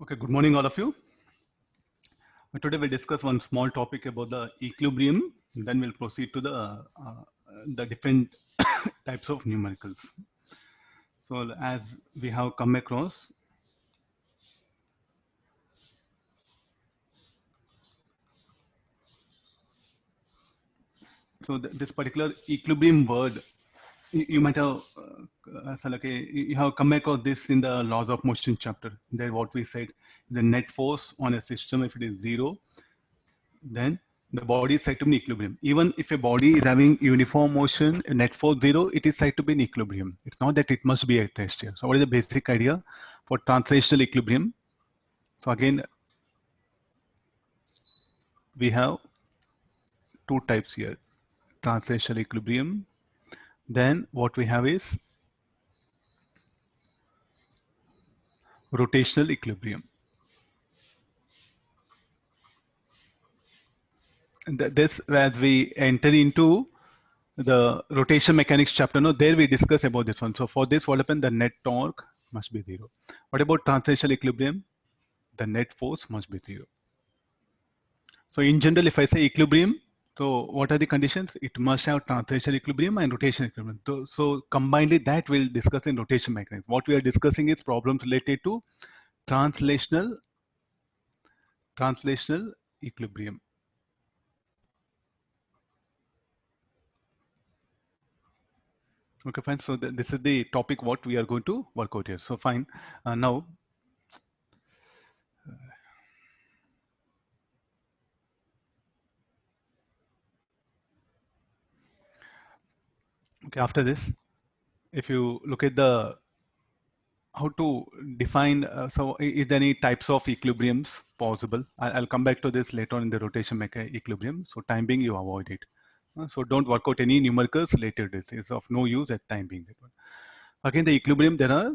Okay, good morning, all of you. Today we'll discuss one small topic about the equilibrium. Then we'll proceed to the different types of numericals. So as we have come across, so this particular equilibrium word, you might have, you have come across this in the laws of motion chapter. There, what we said, the net force on a system, if it is zero, then the body is said to be in equilibrium. Even if a body is having uniform motion, net force zero, it is said to be in equilibrium. It's not that it must be at rest here. So what is the basic idea for translational equilibrium? So again, we have two types here, translational equilibrium. Then what we have is rotational equilibrium. And this, as we enter into the rotation mechanics chapter, no, there we discuss about this one. So for this, what happened? The net torque must be zero. What about translational equilibrium? The net force must be zero. So in general, if I say equilibrium, so what are the conditions? It must have translational equilibrium and rotation equilibrium. So combinedly, that we'll discuss in rotation mechanics. What we are discussing is problems related to translational equilibrium. Okay, fine. So this is the topic what we are going to work out here. So fine. Now, okay, after this, if you look at the how to define, so is there any types of equilibriums possible? I'll come back to this later on in the rotation equilibrium. So time being, you avoid it. So don't work out any numericals later. This is of no use at time being. Again, the equilibrium, there are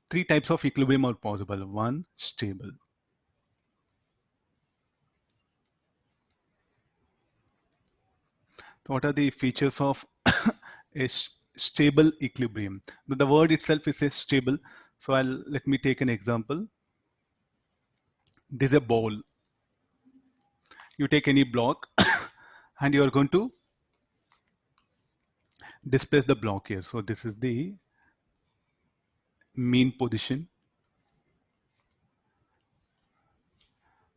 three types of equilibrium are possible. One, stable. So what are the features of a stable equilibrium? The word itself is a stable. So let me take an example. This is a ball. You take any block and you are going to displace the block here. So this is the mean position.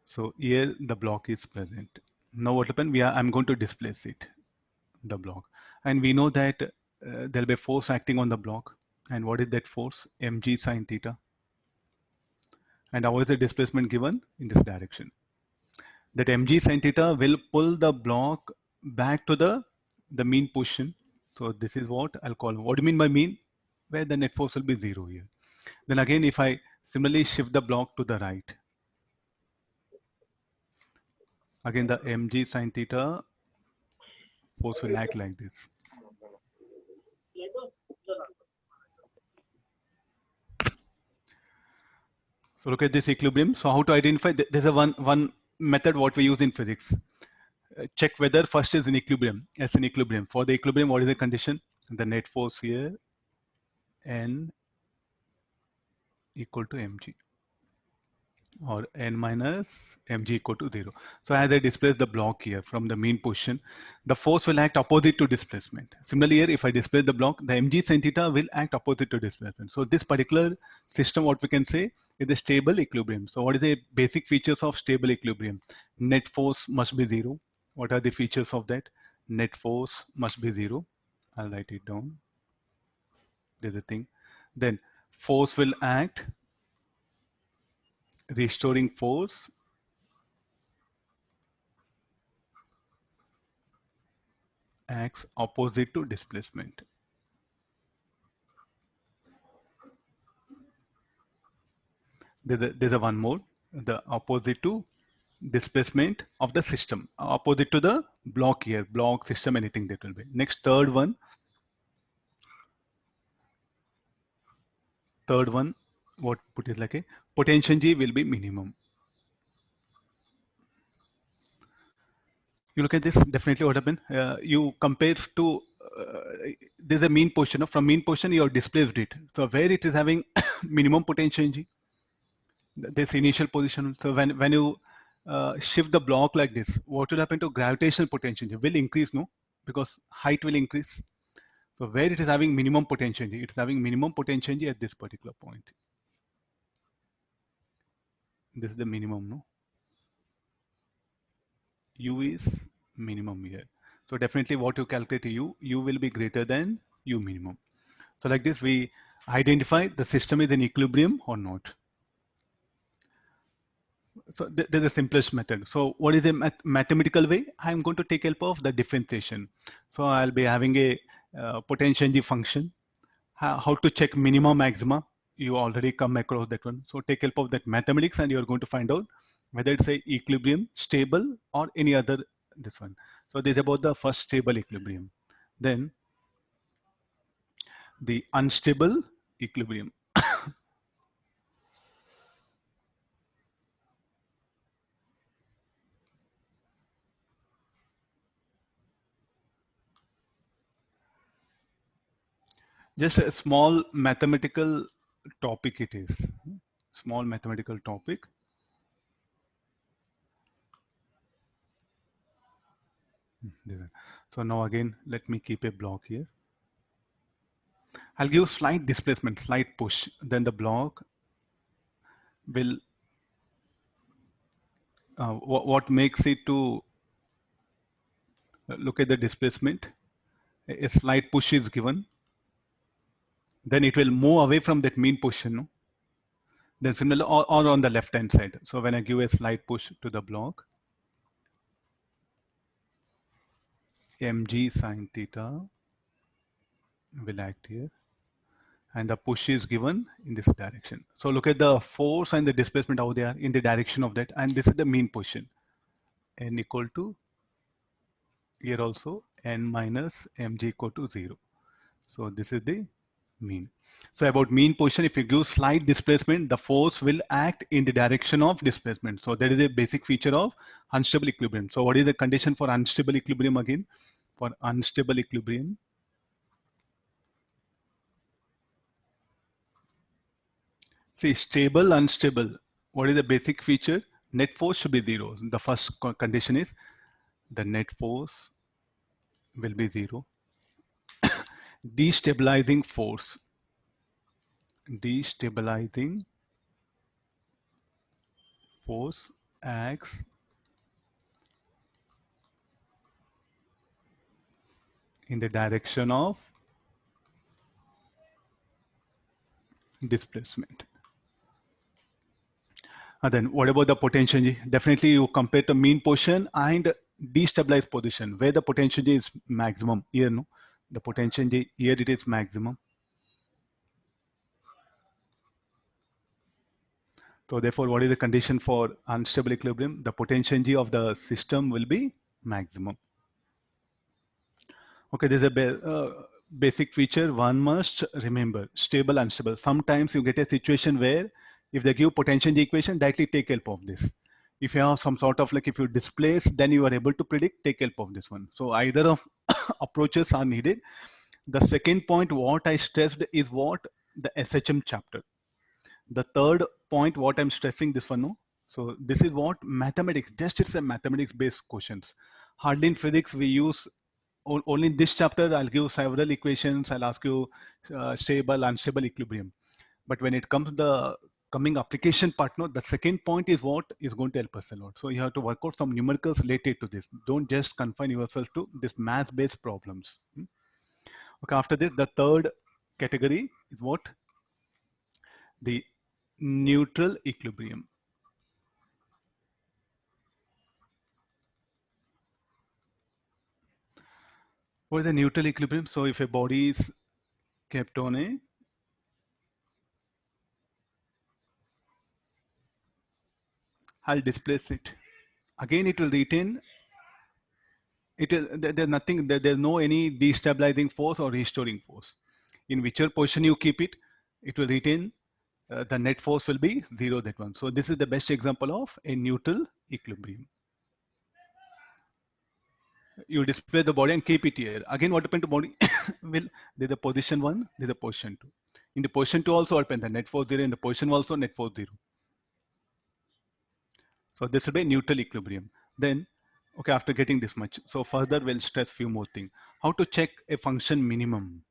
So here the block is present. Now what happened? I'm going to displace it, the block. And we know that there'll be a force acting on the block. And what is that force? mg sine theta. And how is the displacement given? In this direction. That mg sine theta will pull the block back to the mean position. So this is what I'll call. What do you mean by mean? Where the net force will be zero here. Then again, if I similarly shift the block to the right, again the mg sine theta force will act like this. So look at this equilibrium. So how to identify? There's a one method what we use in physics. Check whether first is in equilibrium. As in equilibrium. For the equilibrium, what is the condition? The net force here, N equal to mg, or N minus mg equal to 0. So as I displace the block here from the mean position, the force will act opposite to displacement. Similarly here, if I displace the block, the mg sin theta will act opposite to displacement. So this particular system, what we can say, is a stable equilibrium. So what is the basic features of stable equilibrium? Net force must be 0. What are the features of that? Net force must be 0. I'll write it down. There's a thing. Then force will act, restoring force acts opposite to displacement. There's a one more, the opposite to displacement of the system, opposite to the block here, block system, anything that will be. Next, third one, what put is like a potential G will be minimum. You look at this, definitely what happened? You compare to, there's a mean position. From mean position, you have displaced it. So where it is having minimum potential G? this initial position. So when you shift the block like this, what will happen to gravitational potential? It will increase, no? Because height will increase. So where it is having minimum potential, it's having minimum potential at this particular point. This is the minimum, no? U is minimum here. So definitely what you calculate U will be greater than U minimum. So like this, we identify the system is in equilibrium or not. So there's the simplest method. So what is the mathematical way? I'm going to take help of the differentiation. So I'll be having a potential energy function. How to check minimum maxima? You already come across that one. So take help of that mathematics and you're going to find out whether it's a equilibrium, stable, or any other this one. So this is about the first stable equilibrium. Then the unstable equilibrium. Just a small mathematical topic it is. Small mathematical topic. So now again, let me keep a block here. I'll give slight displacement, slight push. Then the block will, what makes it to look at the displacement, a slight push is given. Then it will move away from that mean position. No? Then similarly, or on the left hand side. So when I give a slight push to the block, mg sine theta will act here. And the push is given in this direction. So look at the force and the displacement, how they are in the direction of that. And this is the mean position. N equal to, here also, n minus mg equal to 0. So this is the mean. So about mean position, if you give slight displacement, the force will act in the direction of displacement. So that is a basic feature of unstable equilibrium. So what is the condition for unstable equilibrium again? For unstable equilibrium, see, stable, unstable. What is the basic feature? Net force should be 0. The first condition is the net force will be 0. Destabilizing force. Destabilizing force acts in the direction of displacement. And then what about the potential? Definitely you compare the mean position and destabilized position where the potential is maximum. Here, no, the potential here it is maximum. So therefore, what is the condition for unstable equilibrium? The potential of the system will be maximum. Okay, there's a basic feature one must remember: stable, unstable. Sometimes you get a situation where if they give potential equation, directly take help of this. If you have some sort of like if you displace, then you are able to predict, take help of this one. So either of approaches are needed. The second point what I stressed is what the SHM chapter. The third point what I'm stressing this one, no? So this is what mathematics, just it's a mathematics based questions. Hardly in physics we use only in this chapter I'll give several equations. I'll ask you stable, unstable equilibrium. But when it comes to the coming application part, no, the second point is what is going to help us a lot. So you have to work out some numericals related to this. Don't just confine yourself to this math based problems. Okay, after this, the third category is what? The neutral equilibrium. What is the neutral equilibrium? So if a body is kept on a I'll displace it. Again, it will retain. It is there's nothing. There's no any destabilizing force or restoring force. In whichever position you keep it, it will retain. The net force will be 0. That one. So this is the best example of a neutral equilibrium. You display the body and keep it here. Again, what happened to body? Will there's a position 1, there's a position 2. In the position 2 also what happened? The net force 0. In the position also net force 0. So this will be neutral equilibrium. Then, okay, after getting this much, so further we'll stress few more things. How to check a function minimum?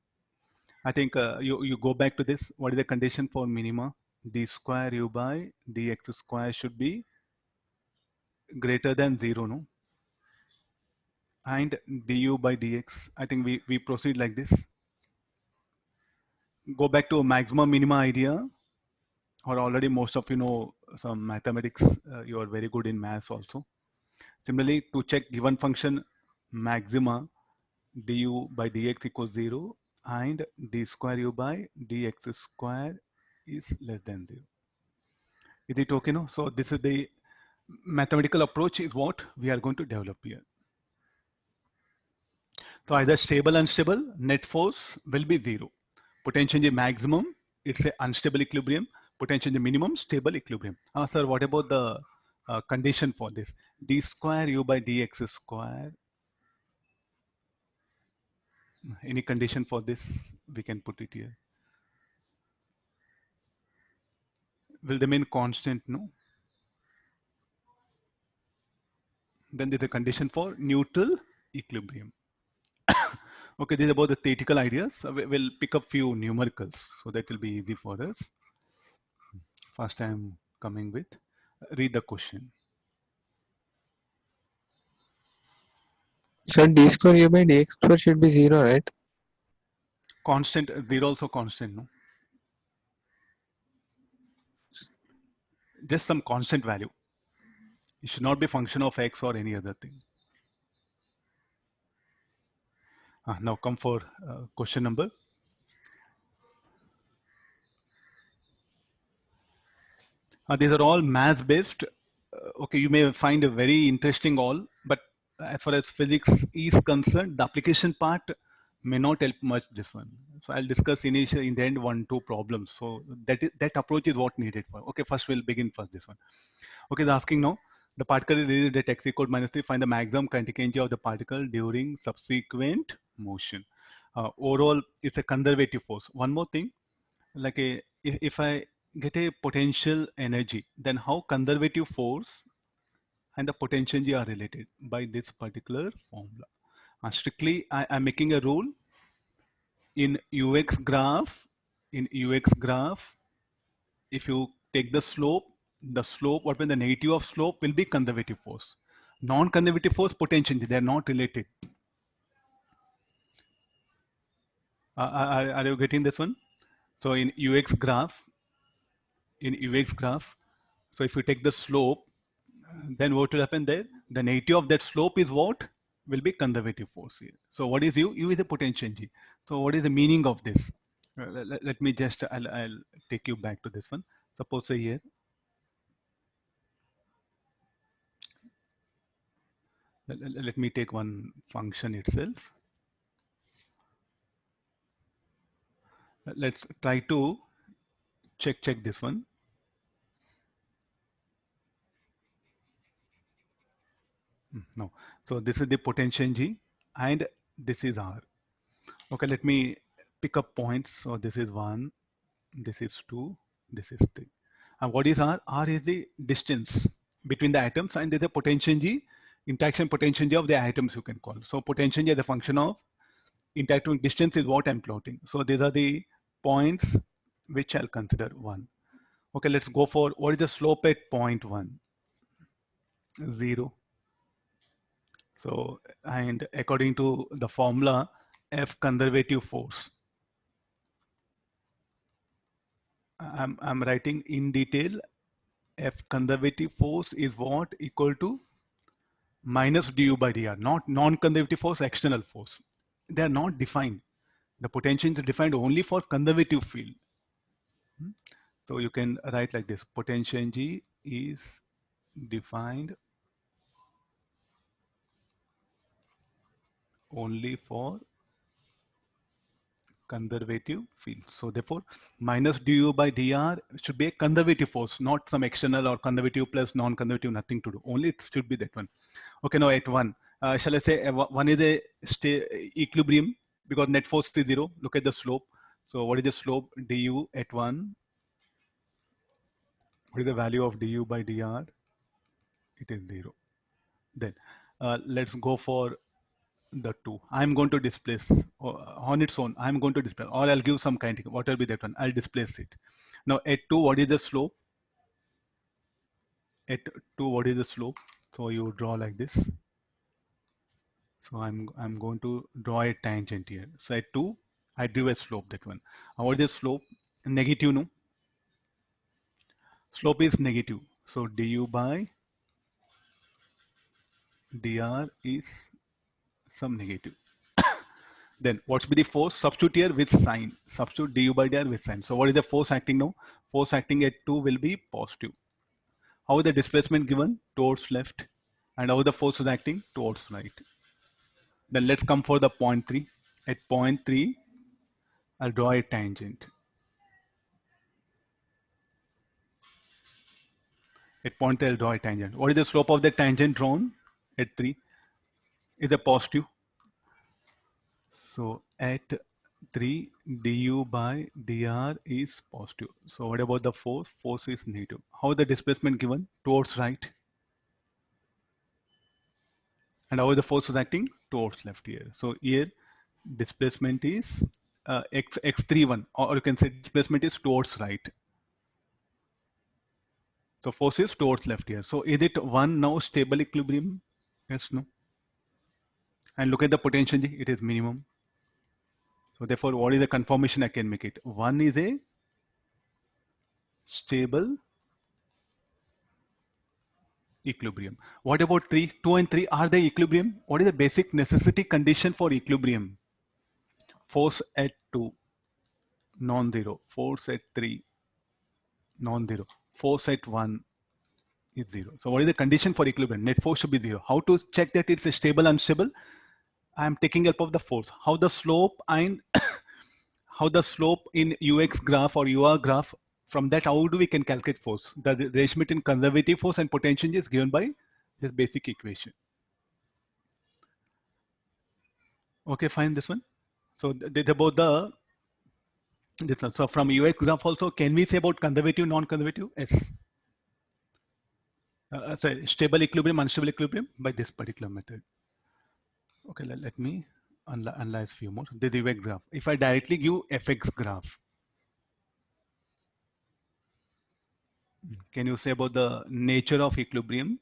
I think you go back to this. What is the condition for minima? D square u by dx square should be greater than 0, no? And du by dx, I think we proceed like this. Go back to a maximum minima idea, or already most of you know some mathematics. You are very good in maths also. Similarly, to check given function maxima, du by dx equals 0 and d square u by dx square is less than 0. Is it okay? No? So this is the mathematical approach is what we are going to develop here. So either stable, unstable, net force will be 0. Potential energy maximum, it's a unstable equilibrium. Potential energy minimum, stable equilibrium. Sir, what about the condition for this? D square u by dx square. Any condition for this? We can put it here. Will remain constant, no? Then there's a condition for neutral equilibrium. Okay, this is about the theoretical ideas. We'll pick up few numericals, so that will be easy for us. First I'm coming with, read the question. So d square u by dx square should be 0, right? Constant, 0 also constant, no? Just some constant value. It should not be function of x or any other thing. Now come for question number. These are all maths based. Okay, you may find a very interesting all, but as far as physics is concerned, the application part may not help much this one. So I'll discuss initially in the end 1-2 problems. So that approach is what needed for. Okay, first we'll begin first this one. Okay, they're asking now, the particle is released at x equal -3, find the maximum kinetic energy of the particle during subsequent motion. Overall, it's a conservative force. One more thing, like if I get a potential energy, then how conservative force and the potential energy are related by this particular formula. Strictly, I am making a rule in UX graph. In UX graph, if you take the slope, what when the negative of slope will be conservative force. Non-conservative force, potential energy, they are not related. Are you getting this one? So in UX graph, so if you take the slope, then what will happen there? The negative of that slope is what? Will be conservative force here. So what is U? U is a potential energy. So what is the meaning of this? Let me just, I'll take you back to this one. Suppose say here, let me take one function itself. Let's try to check this one. No. So this is the potential energy and this is R. Okay, let me pick up points. So this is 1, this is 2, this is 3. And what is R? R is the distance between the atoms, and there's a potential energy, interaction potential energy of the atoms you can call. So potential energy as a function of interaction distance is what I'm plotting. So these are the points which I'll consider 1. Okay, let's go for what is the slope at point 1? 0. So, and according to the formula, F conservative force, I'm writing in detail, F conservative force is what? Equal to minus du by dr, not non-conservative force, external force. They are not defined. The potential is defined only for conservative field. So you can write like this, potential energy is defined only for conservative field. So therefore, minus du by dr should be a conservative force, not some external or conservative plus non-conservative, nothing to do. Only it should be that one. Okay, now at 1, shall I say 1 is a equilibrium because net force is 0. Look at the slope. So what is the slope du at 1? What is the value of du by dr? it is 0. Then let's go for the 2. I'm going to displace on its own. I'm going to displace, or I'll give some kind of, what will be that one? I'll displace it. Now at 2, what is the slope? At 2, what is the slope? So you draw like this. So I'm going to draw a tangent here. So at 2, I drew a slope, that one. What is the slope? Negative, no? Slope is negative. So du by dr is some negative. Then what should be the force? Substitute here with sign. Substitute du by dr with sign. So what is the force acting now? Force acting at 2 will be positive. How is the displacement given? Towards left. And how the force is acting? Towards right. Then let's come for the point 3. At point 3, I'll draw a tangent. At point 3, I'll draw a tangent. What is the slope of the tangent drawn? At 3 is a positive. So at 3, du by dr is positive. So what about the force? Force is negative. How is the displacement given? Towards right. And how is the force is acting? Towards left here. So here displacement is x31, or you can say displacement is towards right. So force is towards left here. So is it 1 now stable equilibrium? Yes, no. And look at the potential, it is minimum. So therefore, what is the conformation I can make it? 1 is a stable equilibrium. What about 3? 2 and 3 are the equilibrium? What is the basic necessity condition for equilibrium? Force at 2, non-zero. Force at 3, non-zero. Force at 1 is 0. So what is the condition for equilibrium? Net force should be 0. How to check that it's a stable, unstable? I am taking help of the force. How the slope and how the slope in ux graph or ur graph, from that how do we can calculate force? The ratio between conservative force and potential is given by this basic equation. Okay, fine, this one. So that's about the this one. So from ux graph also, can we say about conservative, non-conservative? Yes. Sorry, stable equilibrium, unstable equilibrium by this particular method. Okay, let me analyze few more. The ux graph. If I directly give fx graph, can you say about the nature of equilibrium?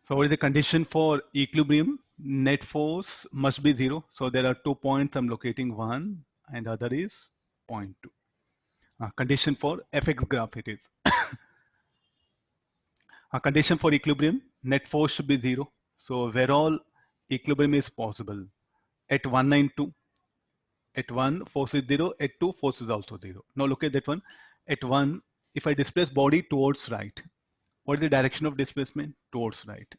So what is the condition for equilibrium? Net force must be 0. So there are 2 points. I'm locating one and the other is zero point 0.2. Condition for fx graph it is. Condition for equilibrium, net force should be 0. So where all equilibrium is possible. At 192, at 1 force is 0, at 2 force is also 0. Now look at that one. At 1, if I displace body towards right, what is the direction of displacement? Towards right.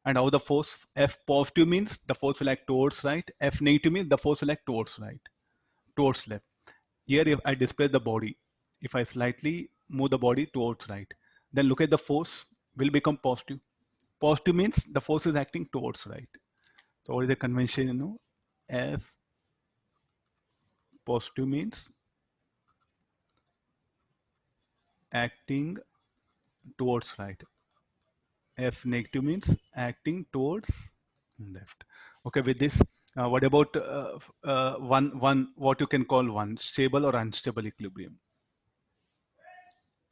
And how the force? F positive means the force will act towards right. F negative means the force will act towards right, towards left. Here, if I displace the body, if I slightly move the body towards right, then look at the force will become positive. Positive means the force is acting towards right. So what is the convention? F positive means acting towards right. F negative means acting towards left. Okay, with this, what about what you can call one stable or unstable equilibrium?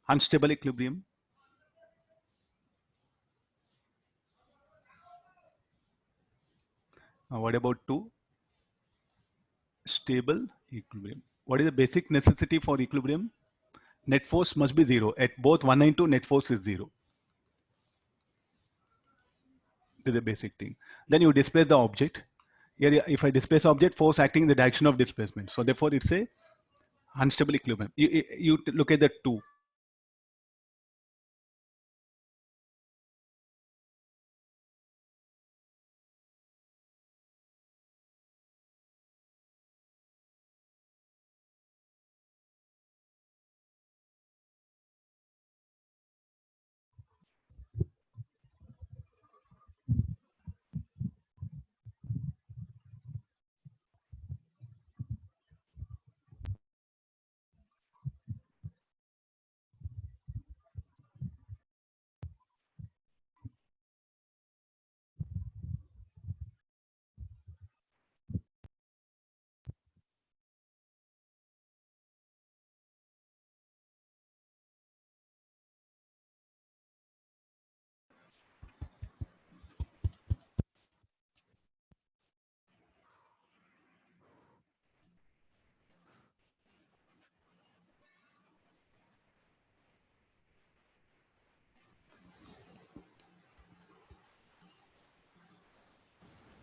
Unstable equilibrium. What about two? Stable equilibrium. What is the basic necessity for equilibrium? Net force must be 0. At both 1 and 2, net force is 0. This is the basic thing. Then you displace the object. Here, if I displace object, force acting in the direction of displacement. So therefore, it's a unstable equilibrium. You look at the 2.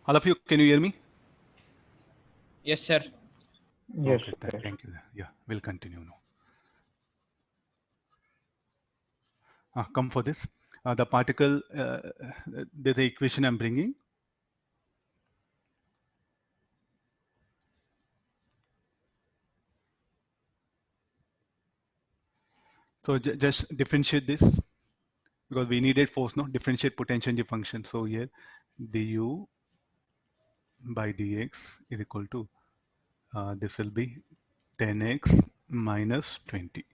All of you, can you hear me? Yes, sir. Yes, Okay, sir. thank you. Yeah, we'll continue now. Come for this. The particle, the equation I'm bringing. So just differentiate this because we needed force, no? Differentiate potential energy function. So here du by dx is equal to, this will be 10x minus 20.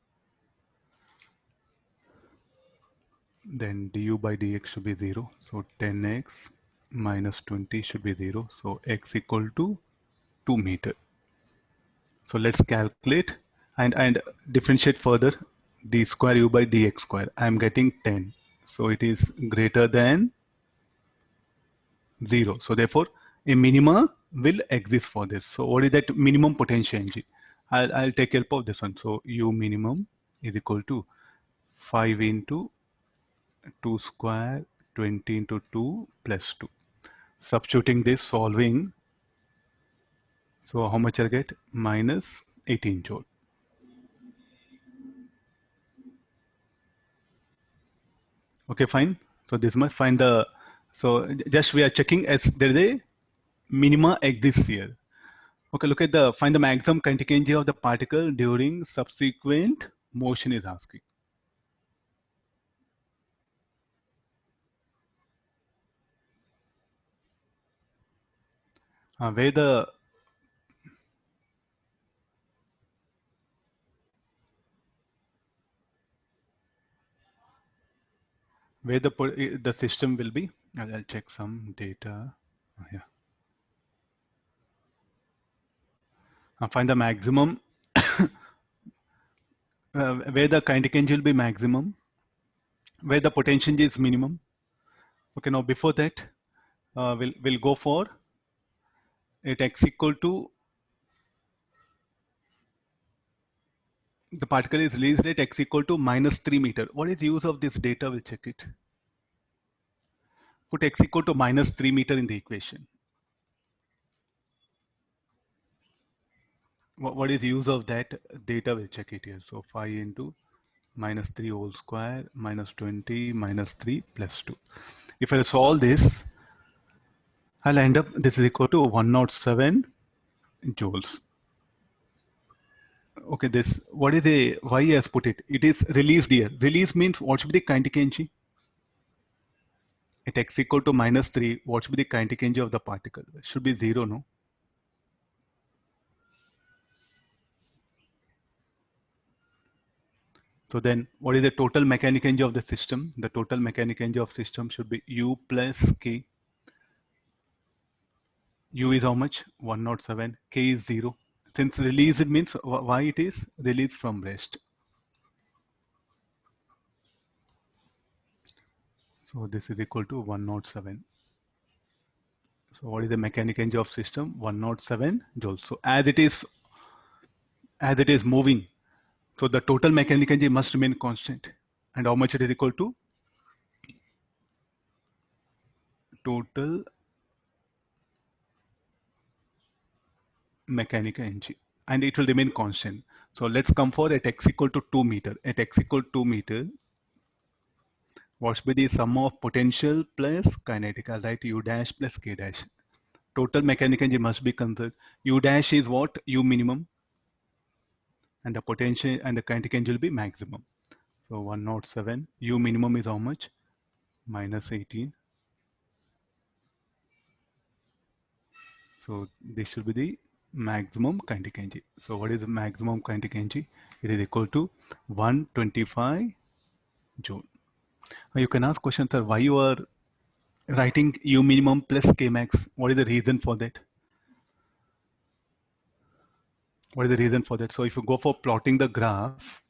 Then du by dx should be 0. So 10x minus 20 should be 0. So x equal to 2 meter. So let's calculate and differentiate further. D square u by dx square. I am getting 10. So it is greater than 0. So therefore, a minima will exist for this. So what is that minimum potential energy? I'll take help of this one. So u minimum is equal to 5 into 2 square 20 into 2 plus 2. Substituting this, solving. So how much I'll get? Minus 18 joule. Okay, fine. So this much, find the, so just we are checking as there is a minima exists here. Okay, look at the, find the maximum kinetic energy of the particle during subsequent motion is asking. Where the the system will be. I'll check some data. Yeah. Find the maximum where the kinetic energy will be maximum, where the potential energy is minimum. Okay, now before that, we'll go for at x equal to, the particle is released at x equal to minus 3 meter. What is the use of this data? We'll check it. Put x equal to minus 3 meter in the equation. What is the use of that data? We'll check it here. So 5 into minus 3 whole square minus 20 minus 3 plus 2. If I solve this, I'll end up, this is equal to 107 joules. Okay, this, what is a, why he has put it? It is released here. Release means what should be the kinetic energy? At x equal to minus 3, what should be the kinetic energy of the particle? It should be 0, no? So then what is the total mechanical energy of the system? The total mechanical energy of system should be U plus K. U is how much? 107. K is 0. Since release, it means why it is released from rest. So this is equal to 107. So what is the mechanical energy of system? 107 joules. So as it is moving, so the total mechanical energy must remain constant. And how much it is equal to? Total mechanical energy, and it will remain constant. So let's come for at x equal to 2 meter. At x equal to 2 meter, what should be the sum of potential plus kinetic? I'll write u dash plus k dash. Total mechanical energy must be considered. U dash is what? U minimum. And the potential and the kinetic energy will be maximum. So 107. U minimum is how much? Minus 18. So this should be the maximum kinetic energy. So what is the maximum kinetic energy? It is equal to 125 joule. You can ask questions, sir, why you are writing U minimum plus K max? What is the reason for that? What is the reason for that? So if you go for plotting the graph,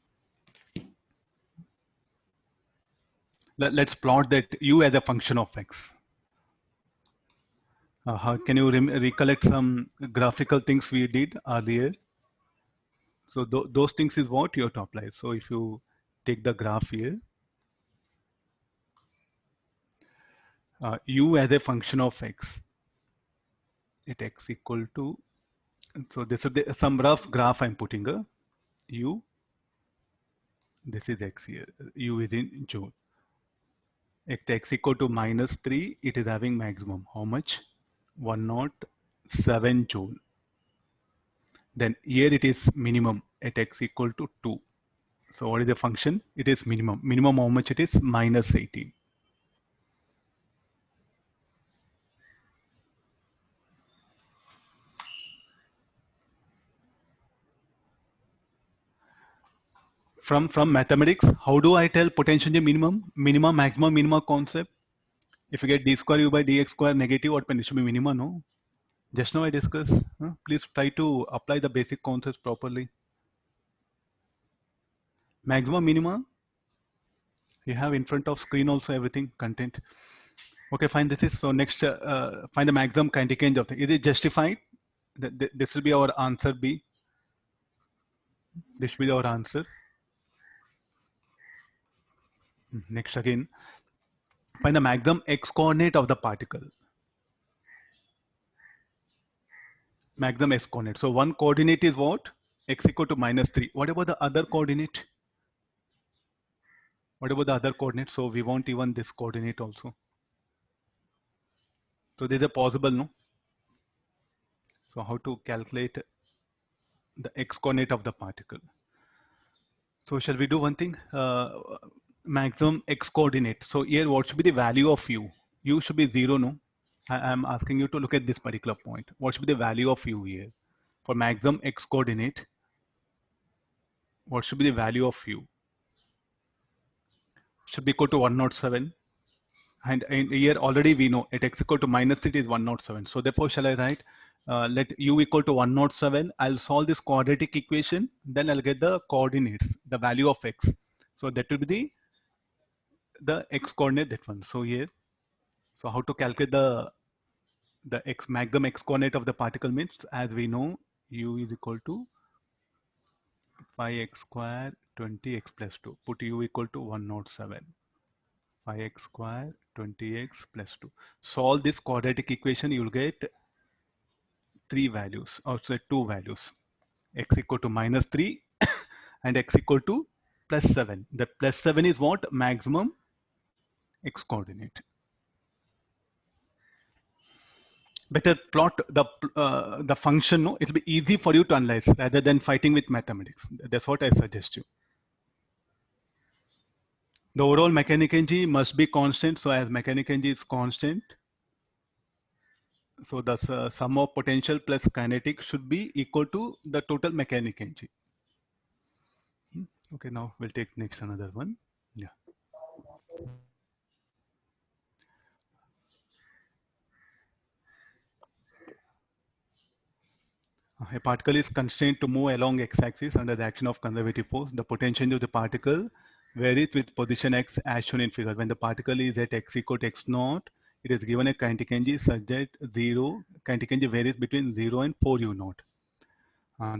let's plot that U as a function of X. How can you recollect some graphical things we did earlier? So those things is what your top line. So if you take the graph here, U as a function of X. at x equal to, so this will be some rough graph I'm putting a u, this is x here, u is in joule. At x equal to -3, it is having maximum. How much? 107 joule. Then here it is minimum at x equal to 2. So what is the function? It is minimum. Minimum how much it is? -18. From mathematics, how do I tell potential minimum? Minimum, maximum, minimum concept. If you get d square u by dx square negative, what it should be minimum, no? Just now I discussed. Please try to apply the basic concepts properly. Maximum, minimum. You have in front of screen also everything, content. Okay, fine. This is so next. Find the maximum kinetic range of the. Is it justified? This will be our answer B. This will be our answer. Next again, find the maximum x coordinate of the particle. Maximum x coordinate. So one coordinate is what? X equal to -3. What about the other coordinate? What about the other coordinate? So we want even this coordinate also. So these are possible, no? So how to calculate the x coordinate of the particle? So shall we do one thing? Maximum x coordinate. So here what should be the value of u? U should be 0, no? I'm asking you to look at this particular point. What should be the value of u here? For maximum x coordinate, what should be the value of u? Should be equal to 107. And here already we know at x equal to -3 is 107. So therefore, shall I write let u equal to 107? I'll solve this quadratic equation. Then I'll get the coordinates, the value of x. So that will be the x coordinate, that one. So here, so how to calculate the x maximum x coordinate of the particle means, as we know, u is equal to 5x square 20x plus 2. Put u equal to 107. 5x square 20x plus 2. Solve this quadratic equation, you will get 3 values, or say 2 values. X equal to -3 and x equal to +7. The +7 is what? Maximum x coordinate. Better plot the function, no? It'll be easy for you to analyze rather than fighting with mathematics. That's what I suggest you. The overall mechanical energy must be constant. So as mechanical energy is constant, so the sum of potential plus kinetic should be equal to the total mechanical energy. Okay, now we'll take next another one. Yeah. A particle is constrained to move along x-axis under the action of conservative force. The potential of the particle varies with position x as shown in figure. When the particle is at x equal to x naught, it is given a kinetic energy such that kinetic energy varies between 0 and 4 u naught.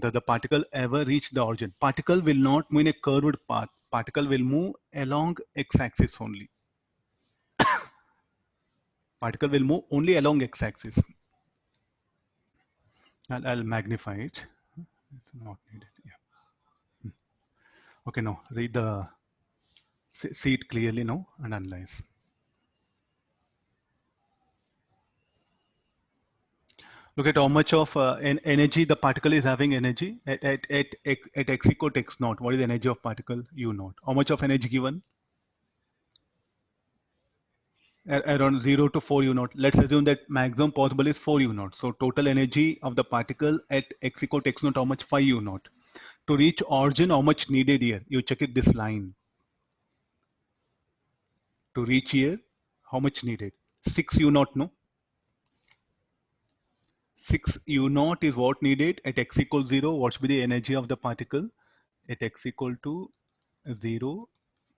Does the particle ever reach the origin? Particle will not move in a curved path. Particle will move along x-axis only. Particle will move only along x-axis. I'll magnify it. It's not needed. Yeah. Okay, now read the, see it clearly now and analyze. Look at how much of energy the particle is having. Energy at x equal to x naught. What is the energy of particle? U naught. How much of energy given? Around 0 to 4 u naught. Let's assume that maximum possible is 4 u naught. So total energy of the particle at x equal to x naught, how much? 5 u naught. To reach origin, how much needed here? You check it, this line. To reach here, how much needed? 6 u naught, no? 6 u naught is what needed at x equals 0. What should be the energy of the particle? At x equal to 0,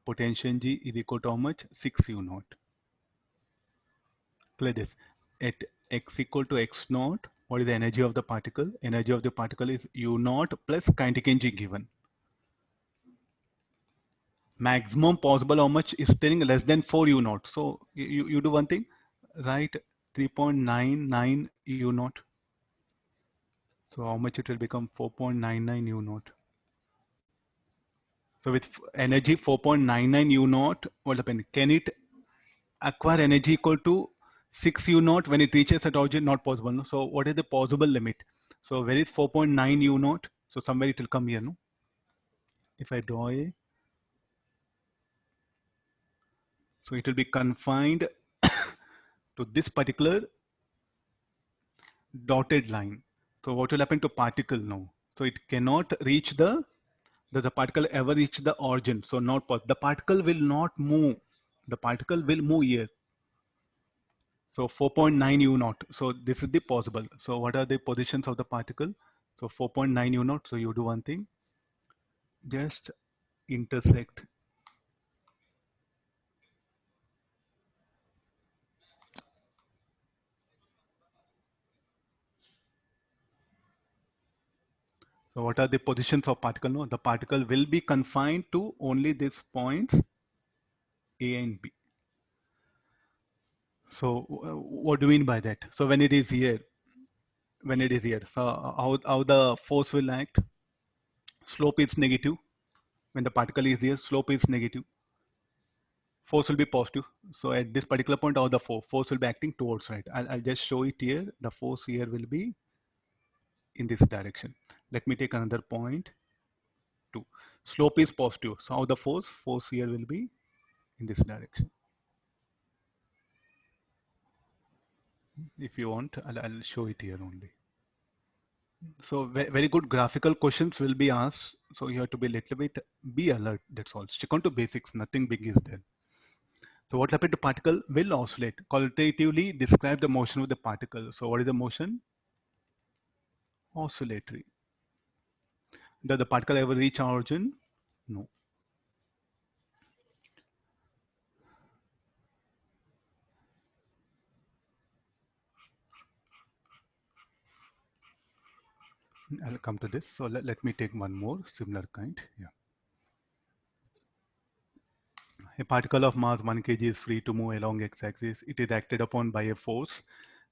potential energy is equal to how much? 6 u naught. Clear this. At x equal to x naught, what is the energy of the particle? Energy of the particle is u naught plus kinetic energy given. Maximum possible how much is telling less than 4 u naught. So you do one thing, write 3.99 u naught. So how much it will become? 4.99 u naught. So with energy 4.99 u naught, what happened? Can it acquire energy equal to 6 u naught when it reaches at origin? Not possible. No? So what is the possible limit? So where is 4.9 u naught? So somewhere it will come here. No? If I draw a, so it will be confined to this particular dotted line. So what will happen to particle now? So it cannot reach the particle ever reach the origin. So not the particle will not move. The particle will move here. So 4.9 u naught. So this is the possible. So what are the positions of the particle? So 4.9 u naught. So you do one thing, just intersect. So what are the positions of particle? No, the particle will be confined to only these points A and B. So what do you mean by that? So when it is here, so how the force will act? Slope is negative. When the particle is here, slope is negative. Force will be positive. So at this particular point, how the force will be acting towards right. I'll just show it here. The force here will be in this direction. Let me take another point. 2. Slope is positive. So how the force here will be in this direction. If you want, I'll show it here only. So very good graphical questions will be asked. So you have to be a little bit, be alert. That's all. Stick on to basics. Nothing big is there. So what happened to particle will oscillate. Qualitatively describe the motion of the particle. So what is the motion? Oscillatory. Does the particle ever reach origin? No. I'll come to this. So let me take one more similar kind. Yeah. A particle of mass 1 kg is free to move along x-axis. It is acted upon by a force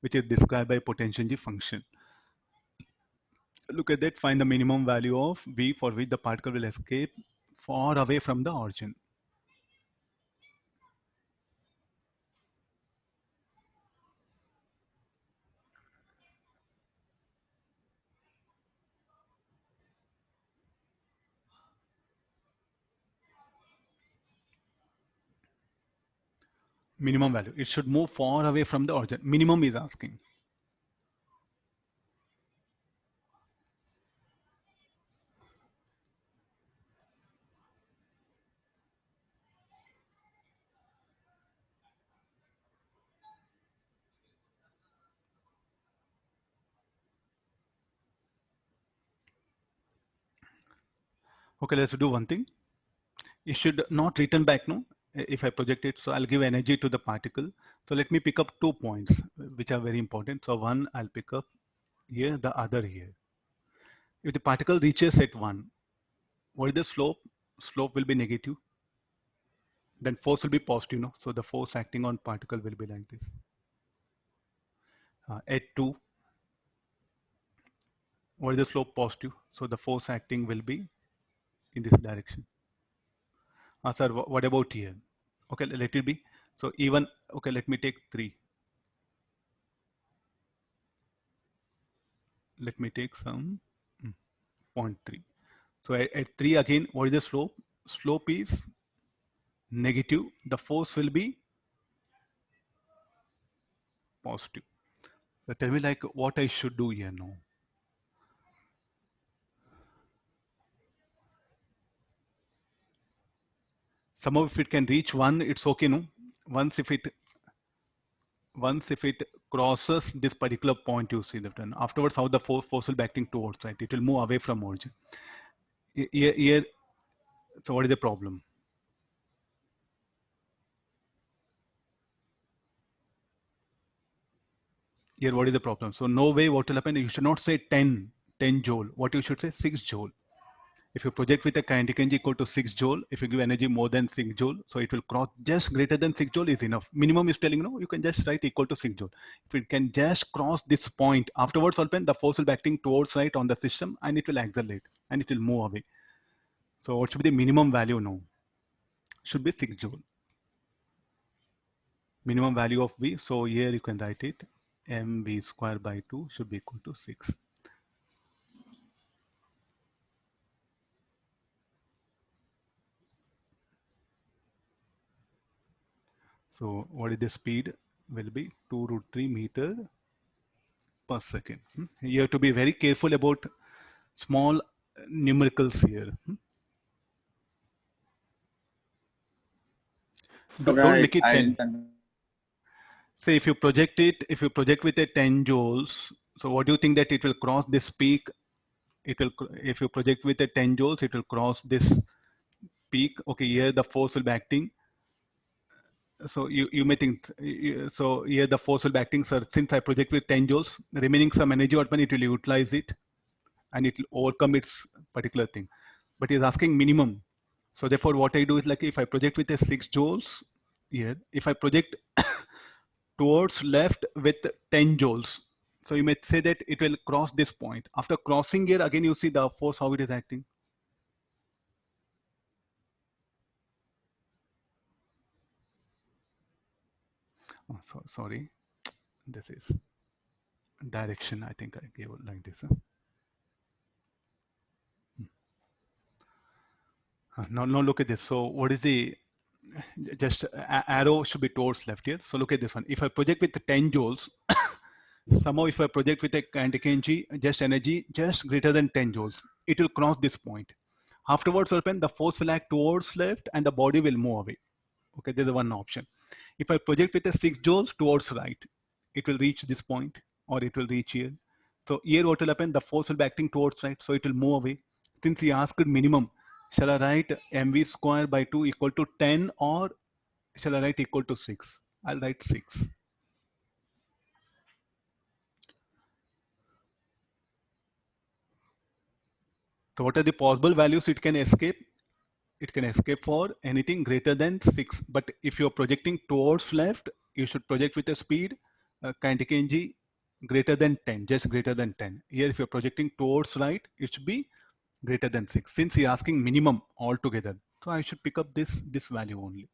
which is described by potential energy function. Look at that. Find the minimum value of V for which the particle will escape far away from the origin. Minimum value. It should move far away from the origin. Minimum is asking. Okay, let's do one thing. It should not return back, no? If I project it, so I'll give energy to the particle. So let me pick up 2 points, which are very important. So one I'll pick up here, the other here. If the particle reaches at 1, what is the slope? Slope will be negative. Then force will be positive, no? So the force acting on particle will be like this. At 2, what is the slope? Positive. So the force acting will be in this direction. Sir, what about here? Okay, let it be. So even, okay, let me take 3. Let me take some 0.3. So at 3 again, what is the slope? Slope is negative. The force will be positive. So tell me like what I should do here now. Somehow if it can reach 1, it's okay, no? Once if it crosses this particular point, you see that. And afterwards, how the force will be acting towards, right? It will move away from origin. Here, so what is the problem? Here, what is the problem? So no way what will happen? You should not say 10 joule. What you should say 6 joule. If you project with a kinetic energy equal to 6 joule, if you give energy more than 6 joule, so it will cross just greater than 6 joule is enough. Minimum is telling, no, you can just write equal to 6 joule. If it can just cross this point, afterwards, the force will be acting towards right on the system and it will accelerate and it will move away. So what should be the minimum value now? Should be 6 joule. Minimum value of V. So here you can write it, mv square by 2 should be equal to 6. So what is the speed? Will be 2 root 3 meter per second. You have to be very careful about small numericals here. Don't Right. make it I 10. didn't understand. Say if you project with a 10 joules, so what do you think that it will cross this peak? It will, if you project with a 10 joules, it will cross this peak. Okay, here the force will be acting. So you may think, so here the force will be acting, sir, since I project with 10 joules, remaining some energy output, it will utilize it and it will overcome its particular thing. But it's asking minimum. So therefore what I do is, like, if I project with a 6 joules here, if I project towards left with 10 joules, so you may say that it will cross this point. After crossing here, again you see the force, how it is acting. Oh, sorry, this is direction. I think I gave it like this. Now look at this. So what is the, just arrow should be towards left here. So look at this one. If I project with 10 joules, somehow if I project with a kinetic energy, just energy just greater than 10 joules, it will cross this point. Afterwards, the force will act towards left and the body will move away. Okay, there's one option. If I project with a 6 joules towards right, it will reach this point or it will reach here. So here what will happen, the force will be acting towards right, so it will move away. Since he asked minimum, shall I write mv square by 2 equal to 10 or shall I write equal to 6? I'll write 6. So what are the possible values it can escape? It can escape for anything greater than 6. But if you're projecting towards left, you should project with a speed, kinetic energy greater than 10, just greater than 10. Here, if you're projecting towards right, it should be greater than 6. Since he's asking minimum altogether, so I should pick up this value only.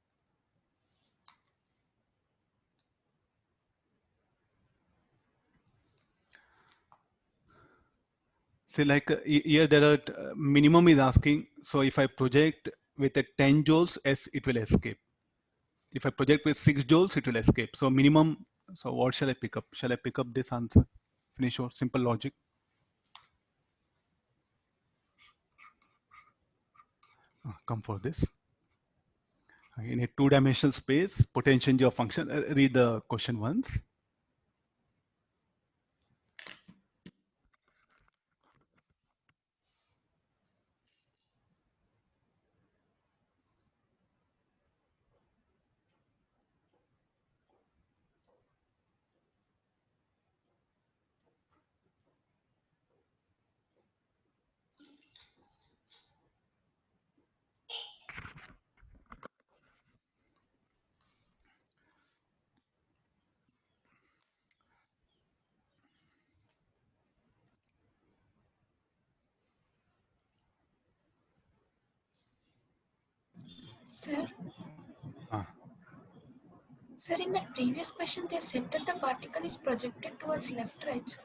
See, like here there are minimum is asking. So if I project with a 10 joules, S, it will escape. If I project with 6 joules, it will escape. So minimum, so what shall I pick up? Shall I pick up this answer? Finish your simple logic. Come for this. In a two-dimensional space, potential energy of function, read the question once. Sir, sir, in the previous question, they said that the particle is projected towards left, right, sir?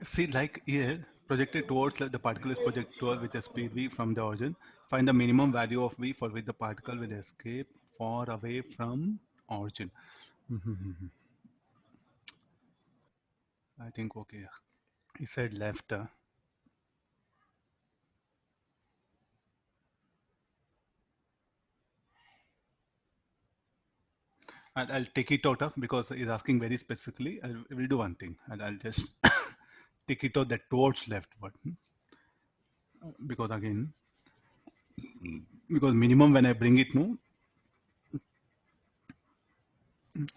See, like here, projected towards the particle is projected toward with a speed v from the origin. Find the minimum value of v for which the particle will escape far away from origin. I think, okay, he said left. I'll take it out because he's asking very specifically. We'll do one thing. I'll just take it out that towards left button. Because again, because minimum when I bring it, no,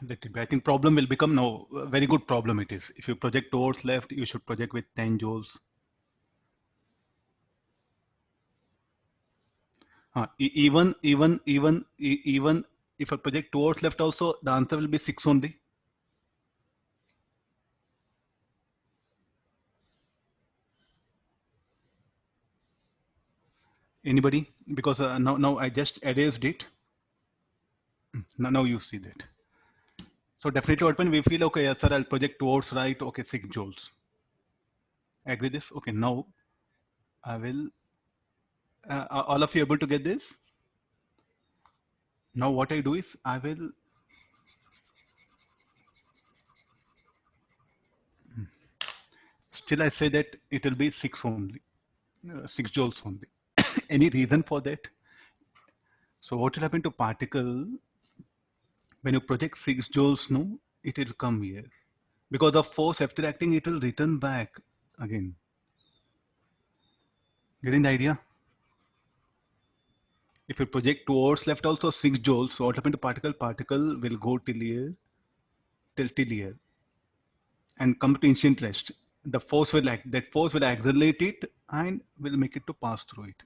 Let it be. I think problem will become now a very good problem it is. If you project towards left, you should project with 10 joules. Even if I project towards left also, the answer will be 6 only. Anybody? Because now I just erased it. Now you see that. So definitely what when we feel, okay, yes, sir, I'll project towards right, okay, 6 joules. Agree this? Okay, now I will, are all of you able to get this? Now what I do is I will, still I say that it will be 6 only, 6 joules only. Any reason for that? So what will happen to particle when you project 6 joules, no, it will come here. Because of force after acting, it will return back again. Getting the idea? If you project towards left also 6 joules, so what happened to particle? Particle will go till here, till here, and come to instant rest. The force will act. That force will accelerate it and will make it to pass through it.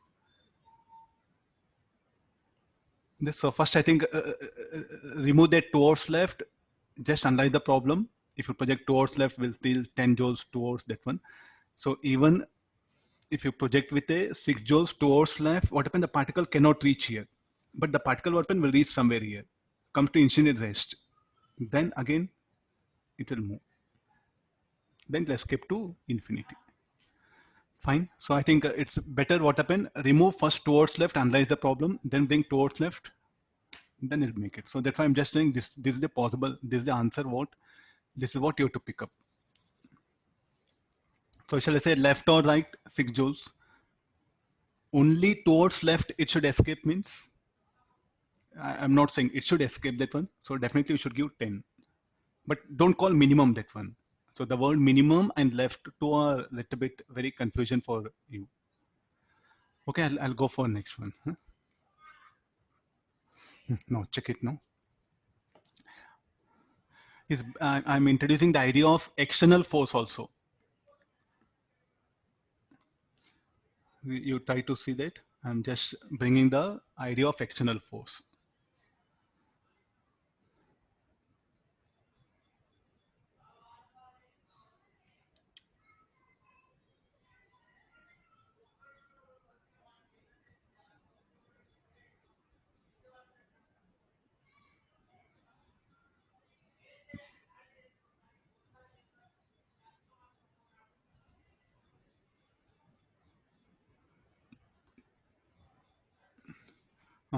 So first, I think remove that towards left. Just analyze the problem. If you project towards left, will still 10 joules towards that one. So even if you project with a 6 joules towards left, what happens? The particle cannot reach here, but the particle what happen will reach somewhere here, comes to instant rest. Then again, it will move. Then it will escape to infinity. Fine. So I think it's better what happen, remove first towards left, analyze the problem, then bring towards left, then it'll make it. So that's why I'm just doing this. This is the possible, this is the answer what, this is what you have to pick up. So shall I say left or right, 6 joules? Only towards left it should escape means, I'm not saying it should escape that one. So definitely you should give 10. But don't call minimum that one. So the word minimum and left two are a little bit very confusion for you. Okay, I'll go for next one. Huh? No, check it now. I'm introducing the idea of external force also. You try to see that. I'm just bringing the idea of external force.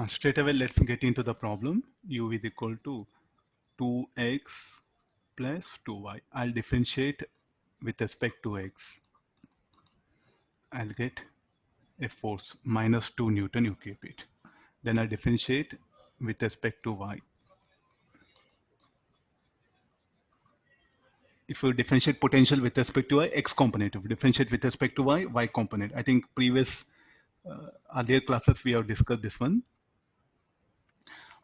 Straight away, let's get into the problem. U is equal to 2x plus 2y. I'll differentiate with respect to x. I'll get a force minus 2 Newton, you keep it. Then I differentiate with respect to y. If you differentiate potential with respect to y, x component. If you differentiate with respect to y, y component. I think previous earlier classes we have discussed this one.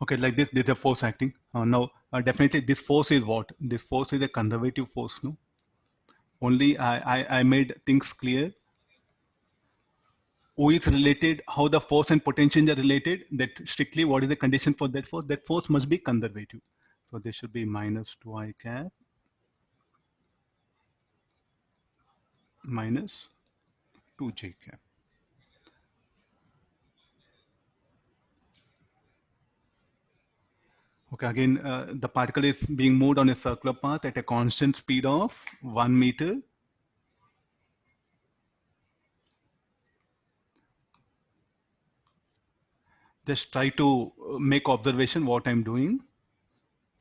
Okay, like this is a force acting. Now, definitely this force is what? This force is a conservative force, no? Only I made things clear. O is related, how the force and potential are related, that strictly what is the condition for that force? That force must be conservative. So there should be minus 2i cap minus 2j cap. Okay, again, the particle is being moved on a circular path at a constant speed of 1 meter. Just try to make observation what I'm doing.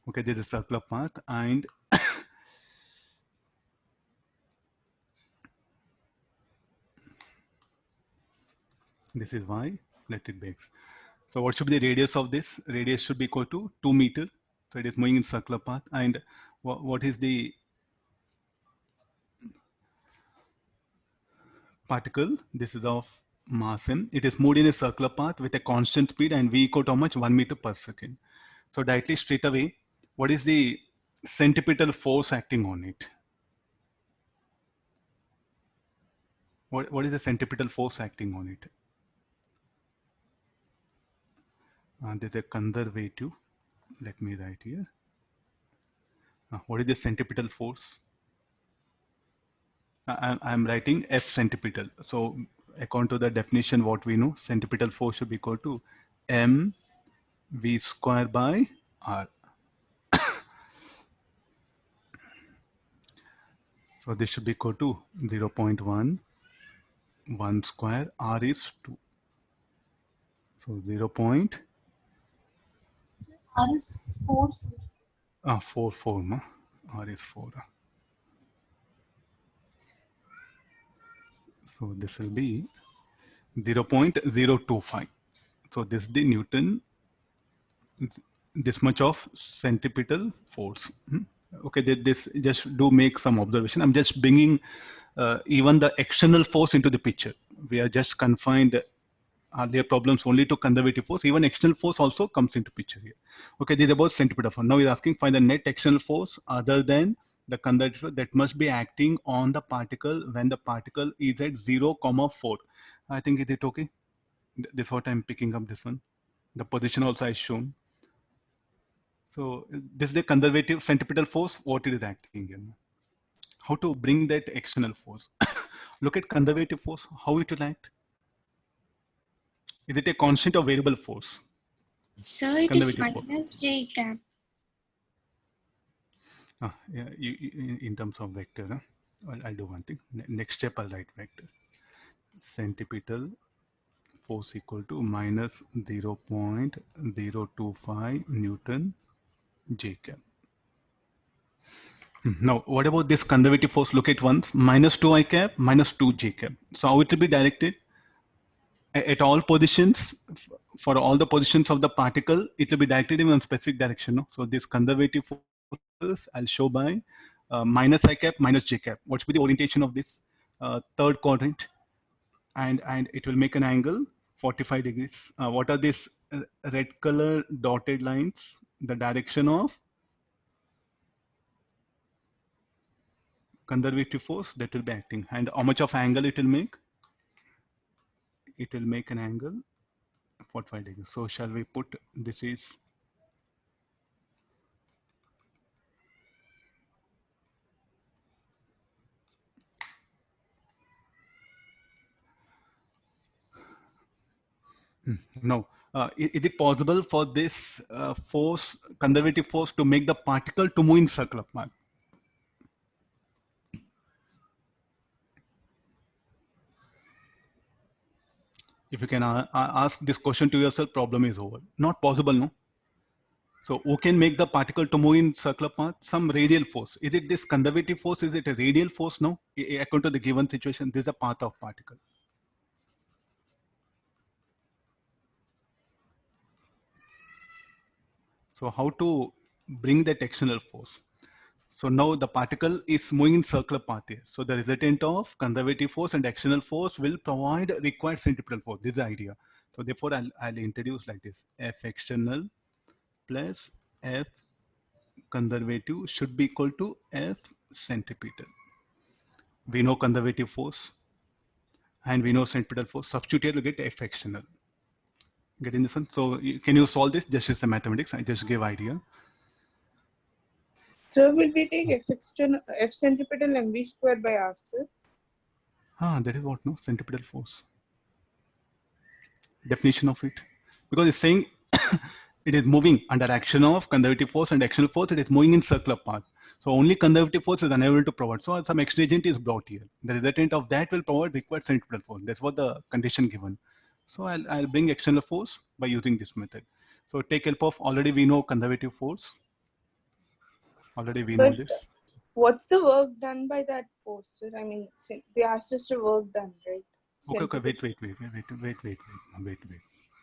Okay, this is a circular path and this is y, let it be x. So what should be the radius of this? Radius should be equal to 2 meter. So it is moving in circular path. And what is the particle? This is of mass m. It is moved in a circular path with a constant speed and v equal to how much? 1 meter per second. So directly straight away, what is the centripetal force acting on it? What is the centripetal force acting on it? There's a conservative. Let me write here. What is the centripetal force? I'm writing F centripetal. So according to the definition, what we know, centripetal force should be equal to m v square by r. So this should be equal to 0.1 1 square, r is 2. So 0.44, R is 4. r is 4. So this will be 0.025. So this is the Newton, this much of centripetal force. Okay, this just do make some observation. I'm just bringing even the external force into the picture. We are just confined earlier problems only to conservative force. Even external force also comes into picture here. Okay, this is about centripetal force. Now we're asking find the net external force other than the conservative that must be acting on the particle when the particle is at 0,4. I think is it okay? This is what I'm picking up this one. The position also is shown. So this is the conservative centripetal force, what it is acting in. How to bring that external force? Look at conservative force, how it will act. Is it a constant or variable force? Sir, it is Conservative force. minus j cap. Yeah, in terms of vector, I'll do one thing. Next step, I'll write vector. Centripetal force equal to minus 0.025 Newton J cap. Now, what about this conservative force? Look at once, minus 2 I cap, minus 2 J cap. So how it will be directed? At all positions, for all the positions of the particle, it will be directed in one specific direction. No? So this conservative force, I'll show by minus I cap, minus J cap. What should be the orientation of this third quadrant? And it will make an angle 45 degrees. What are these red color dotted lines? The direction of conservative force that will be acting. And how much of angle it will make? It will make an angle 45 degrees. So shall we put this is no. Is it possible for this force, conservative force, to make the particle to move in circular path? If you can ask this question to yourself, problem is over. Not possible, no? So who can make the particle to move in circular path? Some radial force. Is it this conservative force? Is it a radial force? No. According to the given situation, this is a path of particle. So how to bring that external force? So now the particle is moving in circular path here. So the resultant of conservative force and external force will provide required centripetal force. This is the idea. So therefore, I'll introduce like this: F external plus F conservative should be equal to F centripetal. We know conservative force and we know centripetal force. Substitute here to get F external. Getting this one? So can you solve this? Just as a mathematics, I just gave idea. So will we take F centripetal mv square by r, sir? That is what, no? Centripetal force. Definition of it. Because it's saying it is moving under action of conservative force and external force, it is moving in circular path. So only conservative force is unable to provide. So some extra agent is brought here. The resultant of that will provide required centripetal force. That's what the condition given. So I'll bring external force by using this method. So take help of, already we know conservative force. Already we know this. What's the work done by that force, sir? I mean, they asked us to work done, right? Okay, wait.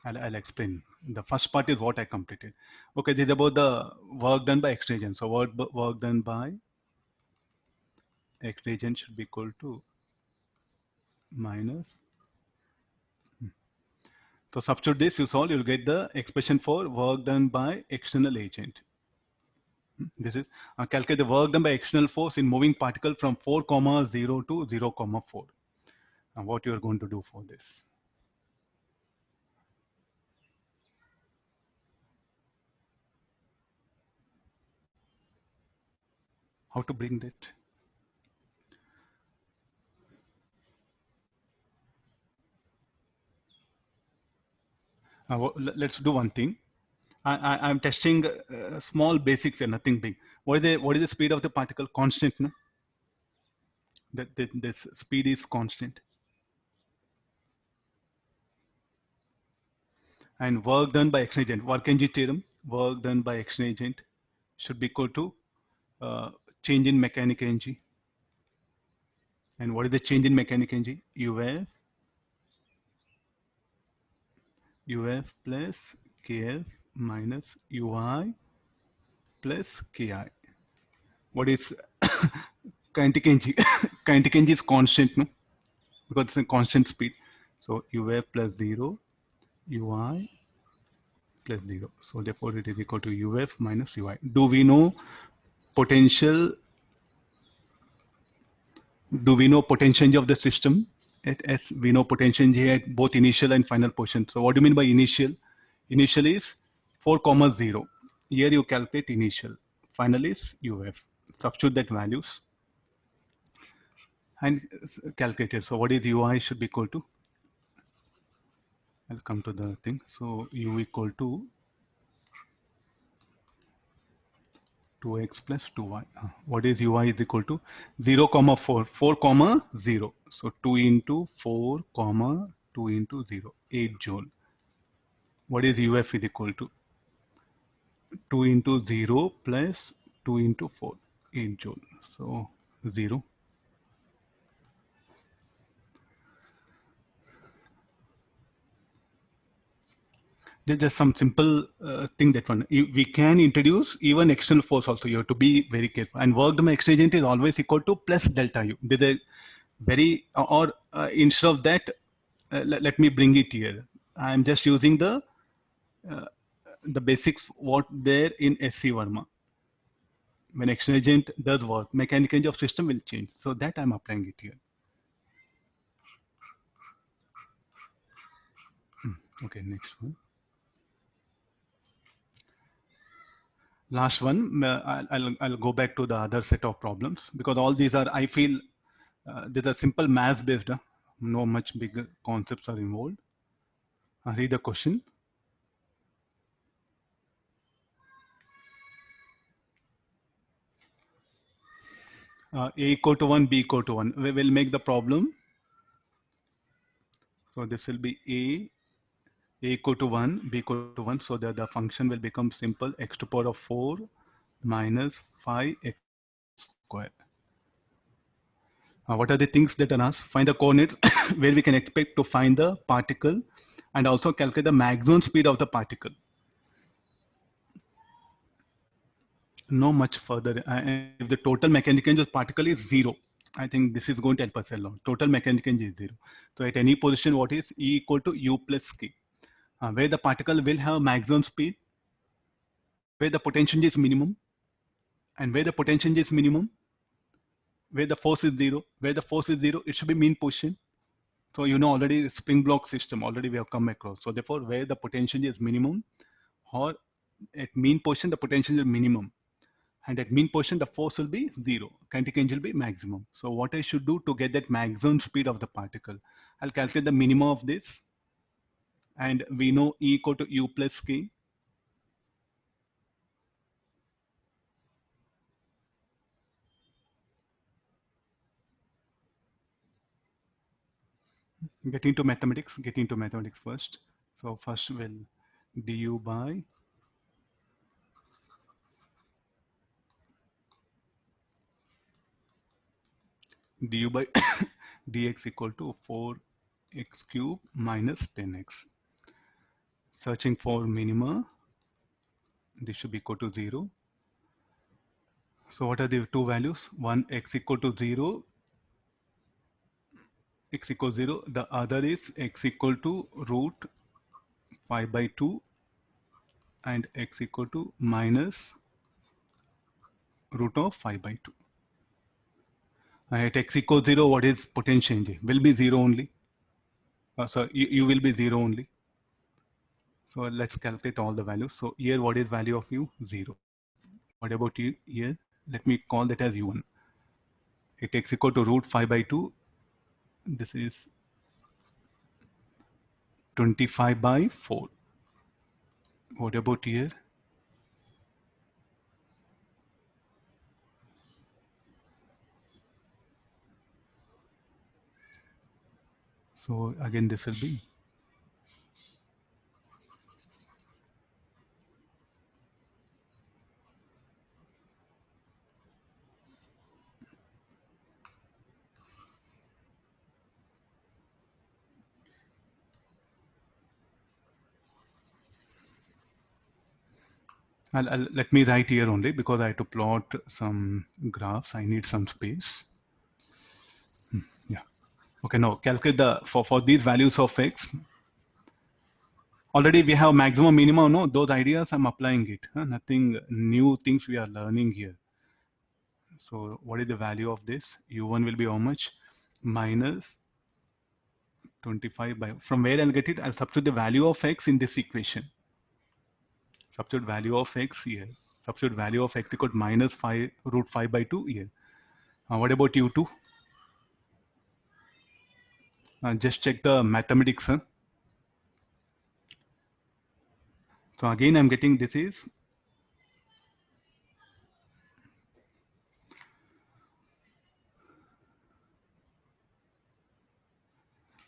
I'll explain. The first part is what I completed. Okay, this is about the work done by extra agent. So work done by extra agent should be equal to minus. So substitute this, you solve, you'll get the expression for work done by external agent. This is calculate the work done by external force in moving particle from 4, 0 to 0, 4. And what you are going to do for this? How to bring that? Let's do one thing. I'm testing small basics and nothing big. What is the speed of the particle? Constant, no? This speed is constant. And work done by action agent, Work-Energy theorem, work done by action agent should be equal to change in mechanical energy. And what is the change in mechanical energy? UF plus KF minus UI plus KI. What is kinetic energy? Kinetic energy is constant, no? Because it's a constant speed. So UF plus 0, UI plus 0. So therefore it is equal to UF minus UI. Do we know potential? Do we know potential of the system? As we know potential here at both initial and final position. So what do you mean by initial? Initial is 4, 0. Here you calculate initial. Final is UF. Substitute that values and calculate it. So what is UI should be equal to? I'll come to the thing. So U equal to 2x plus 2y. What is UI is equal to 0, 4, 4, 0. So 2 into 4, 2 into 0, 8 joule. What is UF is equal to 2 into 0 plus 2 into 4, 8 joule. So 0. There's just some simple thing that one. We can introduce even external force also. You have to be very careful. And work done by external agent is always equal to plus delta U. There's a very, or instead of that, let me bring it here. I'm just using the basics what there in SC Verma. When external agent does work, mechanical energy of system will change. So that I'm applying it here. Okay, next one. Last one, I'll go back to the other set of problems because all these are, I feel, these are simple maths based, no much bigger concepts are involved. Read the question. A equal to 1, B equal to 1. We will make the problem. So this will be A equal to 1, B equal to 1. So that the function will become simple, x to the power of 4 minus 5x square. What are the things that are asked? Find the coordinates where we can expect to find the particle and also calculate the maximum speed of the particle. No much further. If the total mechanical energy of particle is 0, I think this is going to help us a lot. Total mechanical energy is 0. So at any position, what is E equal to U plus K? Where the particle will have maximum speed, where the potential is minimum, and where the potential is minimum, where the force is 0. Where the force is 0, it should be mean position. So you know already spring block system, already we have come across. So therefore, where the potential is minimum or at mean position, the potential is minimum. And at mean position, the force will be 0. Kinetic energy will be maximum. So what I should do to get that maximum speed of the particle? I'll calculate the minimum of this. And we know E equal to U plus K. Get into mathematics first. So first we'll du by dx equal to 4x cube minus 10x. Searching for minima, this should be equal to 0. So what are the two values? One x equal to 0, x equals 0. The other is x equal to root 5 by 2 and x equal to minus root of 5 by 2. At x equals 0, what is potential change? Will be 0 only. So u will be 0 only. So let's calculate all the values. So here, what is value of u? 0. What about you here? Let me call that as u1. At x equal to root 5 by 2. This is 25 by 4. What about here? So again, this will be let me write here only because I have to plot some graphs. I need some space. Yeah. Okay, now calculate the for these values of x. Already we have maximum, minimum. No, those ideas I'm applying it. Nothing new things we are learning here. So what is the value of this? U1 will be how much? Minus 25 by, from where I'll get it? I'll substitute the value of x in this equation. Substitute value of x here. Substitute value of x equal to minus 5 root 5 by 2 here. What about u2? Just check the mathematics. So again, I'm getting this is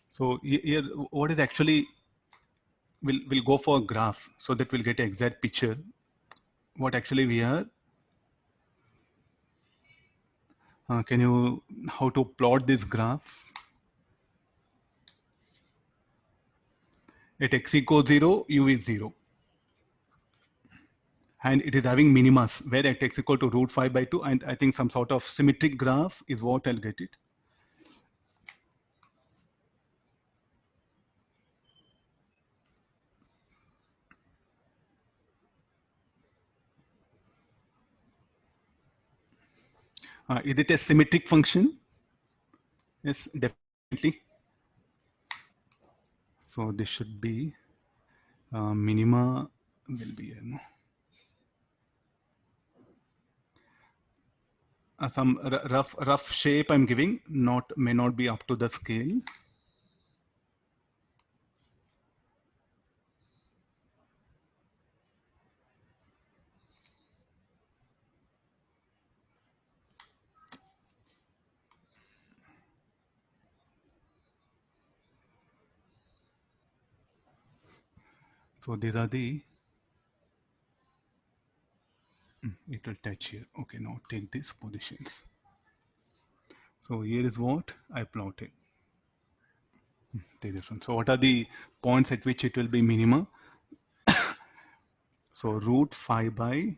so here what is actually we'll go for a graph so that we'll get an exact picture. What actually we are can you how to plot this graph? At x equals 0, u is 0. And it is having minimas where at x equal to root 5 by 2, and I think some sort of symmetric graph is what I'll get it. Is it a symmetric function? Yes, definitely. So this should be minima will be some rough shape I'm giving, may not be up to the scale. So these are the, it will touch here. Okay, now take these positions. So here is what I plotted. Take this one. So what are the points at which it will be minima? So root 5 by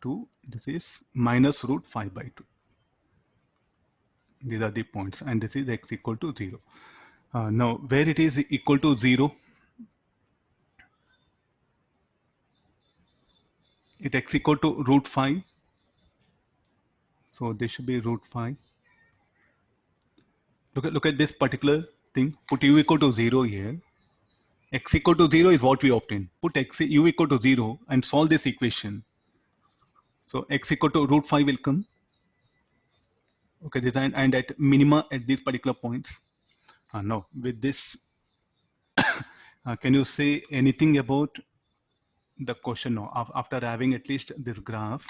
2, this is minus root 5 by 2. These are the points, and this is x equal to 0. Now, where it is equal to 0, it x equal to root 5. So this should be root 5. Look at this particular thing. Put u equal to 0 here. X equal to 0 is what we obtain. Put u equal to 0 and solve this equation. So x equal to root 5 will come. Okay, design and at minima at these particular points. Now with this, can you say anything about the question now after having at least this graph?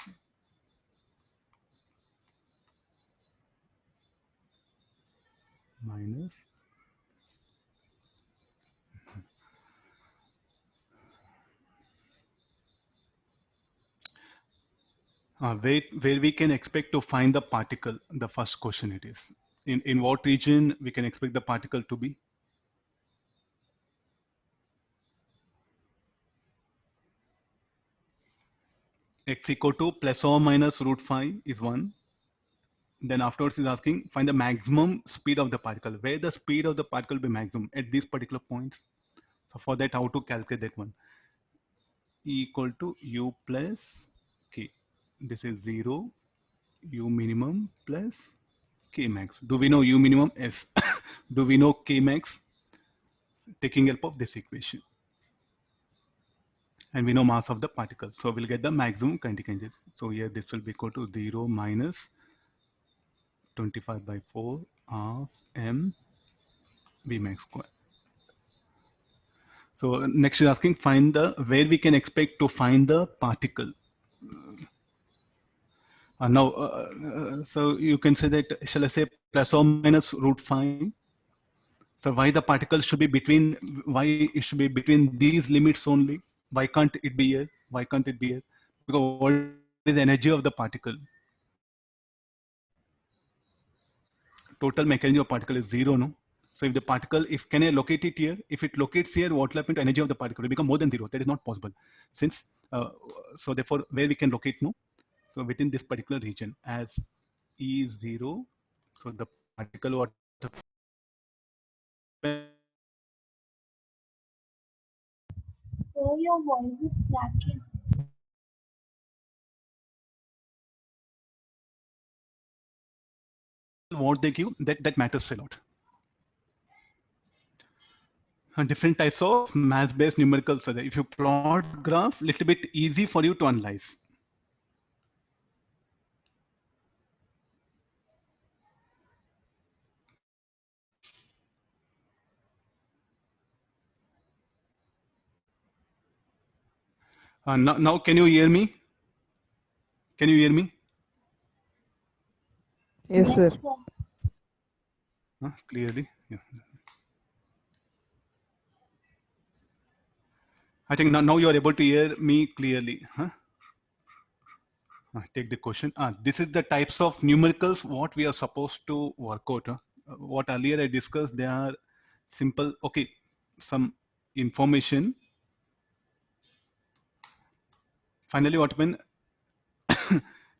Minus. Where we can expect to find the particle, the first question it is. In what region we can expect the particle to be? X equal to plus or minus root 5 is 1. Then afterwards is asking find the maximum speed of the particle. Where the speed of the particle will be maximum at these particular points. So for that, how to calculate that one? E equal to u plus k. this is 0 u minimum plus k max. Do we know u minimum? Yes. Do we know k max? Taking help of this equation. And we know mass of the particle. So we'll get the maximum kinetic energy. So here this will be equal to 0 minus 25 by 4 of m v max square. So next is asking find the where we can expect to find the particle. Now, so you can say that, shall I say plus or minus root 5? So why the particle should be between, why it should be between these limits only? Why can't it be here? Why can't it be here? Because what is the energy of the particle? Total mechanism of particle is 0, no? So if the particle, if can I locate it here? If it locates here, what will happen to energy of the particle? It will become more than 0. That is not possible. Since, so therefore, where we can locate, no? So within this particular region as E is 0, so the particle what So your voice is cracking. what they give, that matters a lot. And different types of math-based numericals are there. If you plot graph, little bit easy for you to analyze. Now, can you hear me? Can you hear me? Yes, sir. Clearly, yeah. I think now you are able to hear me clearly. Huh? Take the question. This is the types of numericals what we are supposed to work out. What earlier I discussed, they are simple. Okay, some information. Finally, what when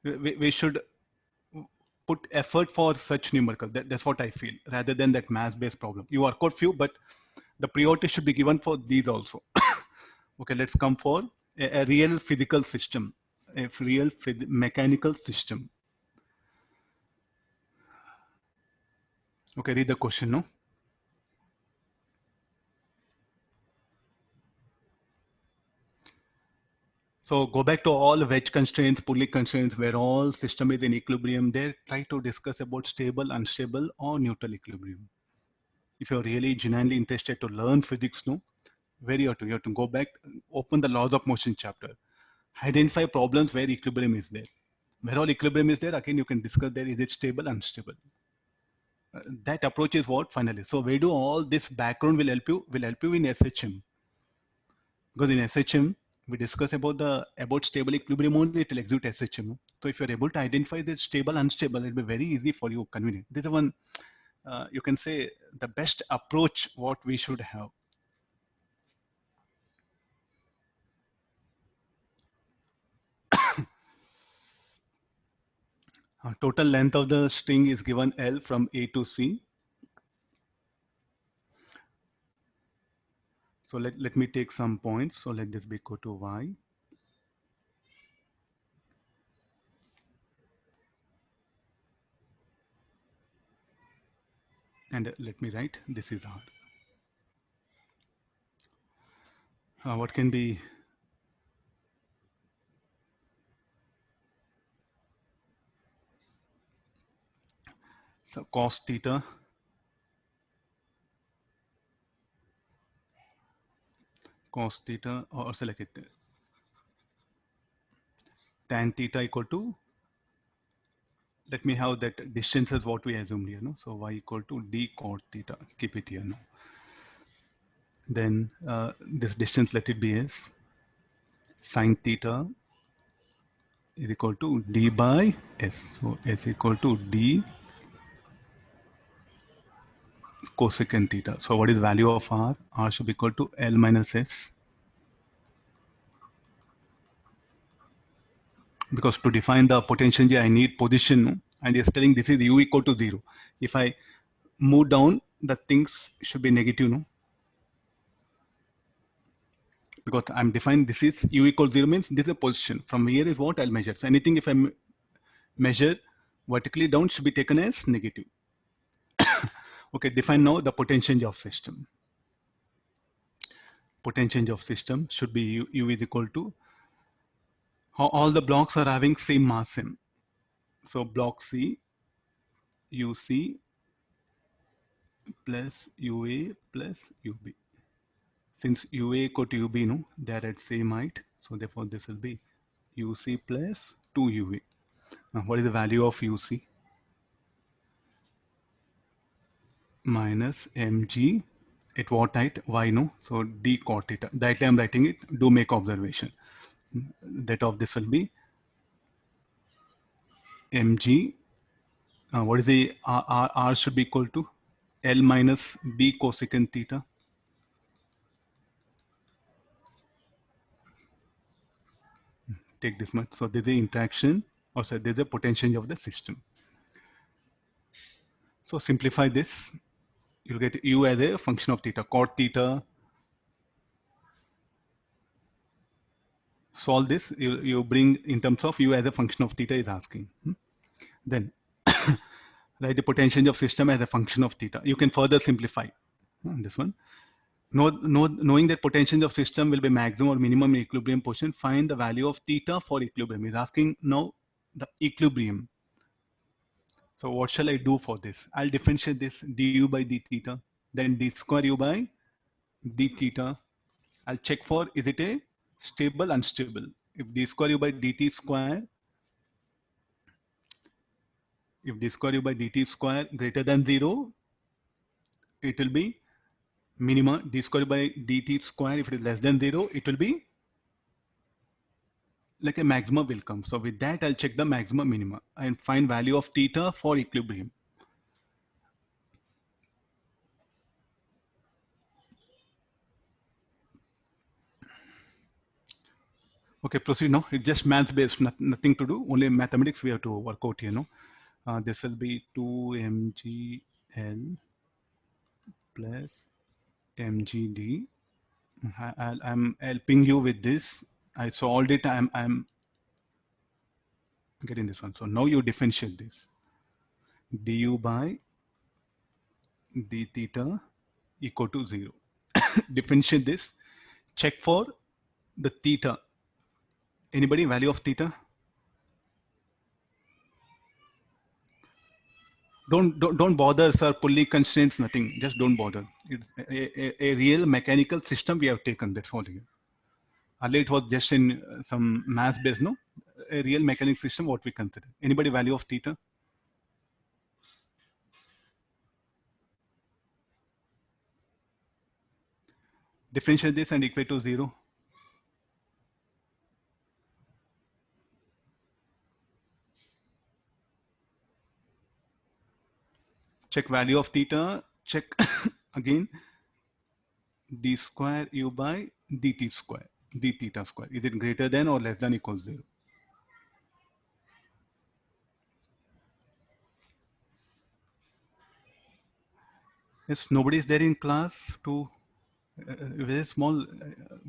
we should put effort for such numerical. That's what I feel, rather than that math-based problem. You work out few, but the priority should be given for these also. Okay, let's come for a real physical system, a real mechanical system. Okay, read the question, no? So go back to all wedge constraints, pulley constraints, where all system is in equilibrium. There, try to discuss about stable, unstable, or neutral equilibrium. If you're really genuinely interested to learn physics, no, where you have to go back, open the laws of motion chapter, identify problems where equilibrium is there. Where all equilibrium is there, again you can discuss there, is it stable, unstable. That approach is what finally. So where do all this background will help you in SHM. Because in SHM, we discuss about stable equilibrium only, it will execute SHM. So if you're able to identify the stable, unstable, it'll be very easy for you, convenient. This is one, you can say the best approach what we should have. Total length of the string is given L from A to C. So let me take some points. So let this be equal to Y. And let me write, this is R. What can be so cos theta or select it tan theta equal to, let me have that distance is what we assumed here, no? So y equal to d cot theta, keep it here, no? Then this distance, let it be as sin theta is equal to d by s. So s equal to d cosecant theta. So what is value of r? R should be equal to L minus s. Because to define the potential energy, I need position, and it's telling this is u equal to 0. If I move down, the things should be negative, no? because I'm defined this is u equals 0 means this is a position. From here is what I'll measure. So anything if I measure vertically down should be taken as negative. Okay, define now the potential of system. Potential of system should be u is equal to how all the blocks are having same mass m. So block C, UC plus UA plus UB. Since UA equal to UB, no, they are at same height. So therefore this will be UC plus 2UA. Now what is the value of UC? Minus mg at what height? Y, no? So d cot theta. Directly I'm writing it. Do make observation. That of this will be mg. What is the R should be equal to L minus d cosecant theta. Take this much. So there's the interaction, or so there's a potential of the system. So simplify this. You'll get u as a function of theta, cot theta. Solve this. You bring in terms of u as a function of theta is asking. Then write the potential of system as a function of theta. You can further simplify this one. Knowing that potential of system will be maximum or minimum in equilibrium position, find the value of theta for equilibrium. Is asking now the equilibrium. So what shall I do for this? I'll differentiate this du by d theta, then d square u by d theta. I'll check for is it a stable, unstable. If d square u by dt square, if d square u by dt square greater than 0, it will be minima. D square by dt square, if it is less than 0, it will be like a maximum will come. So with that, I'll check the maximum minima and find value of theta for equilibrium. Okay, proceed now. It's just math based, nothing to do. Only mathematics we have to work out here. No, this will be 2mgl plus mgd. I'm helping you with this. I solved it. I'm getting this one. So now you differentiate this. Du by d theta equal to 0. Differentiate this. Check for the theta. Anybody value of theta? Don't bother, sir. Pulley constraints, nothing. Just don't bother. It's a real mechanical system we have taken. That's all here. Earlier it was just in some math based, no? A real mechanical system, what we consider. Anybody value of theta? Differentiate this and equate to 0. Check value of theta. Check again d square u by dt square, d theta square. Is it greater than or less than equals 0? Yes, nobody is there in class to very small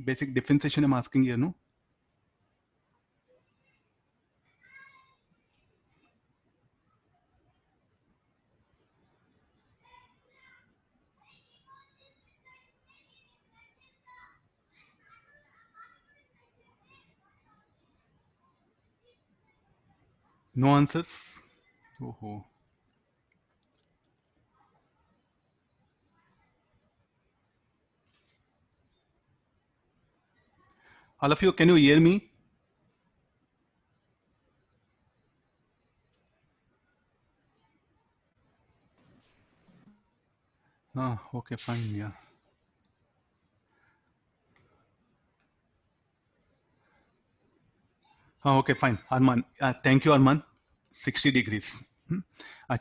basic differentiation I'm asking here, no? No answers? Oh. All of you, can you hear me? Okay, fine, yeah. Okay, fine. Arman, thank you, Arman. 60 degrees.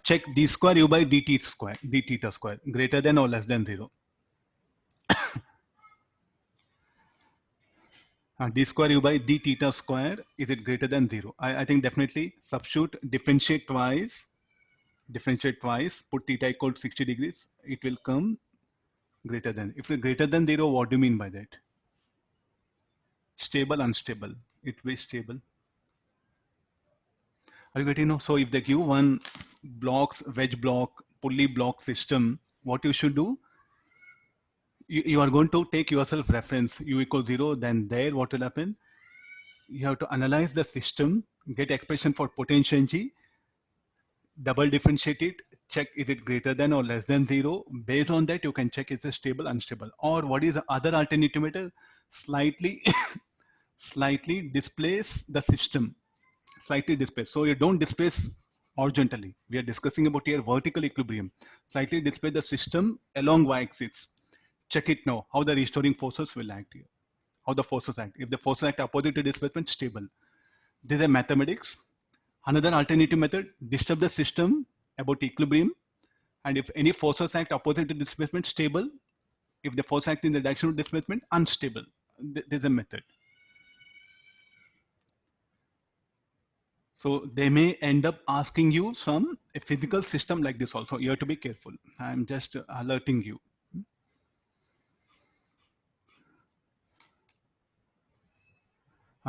Check d square u by dt square, d theta square, greater than or less than 0. D square u by d theta square, is it greater than 0? I think definitely substitute, differentiate twice, put theta equal to 60 degrees, it will come greater than. If it's greater than 0, what do you mean by that? stable, unstable. It will be stable. Are you getting know? So if they give one blocks, wedge block, pulley block system, what you should do, you are going to take yourself reference u equals 0, then there what will happen? You have to analyze the system, get expression for potential G, double differentiate it, check is it greater than or less than 0. Based on that, you can check it's a stable, unstable. Or what is the other alternative method? Slightly, slightly displace the system, slightly displace. So you don't displace horizontally. We are discussing about here vertical equilibrium. Slightly displace the system along y-axis. Check it now, how the restoring forces will act here. How the forces act. If the forces act opposite to displacement, stable. This is mathematics. Another alternative method, disturb the system about equilibrium. And if any forces act opposite to displacement, stable. If the force act in the direction of displacement, unstable. This is a method. So they may end up asking you a physical system like this also. You have to be careful. I'm just alerting you.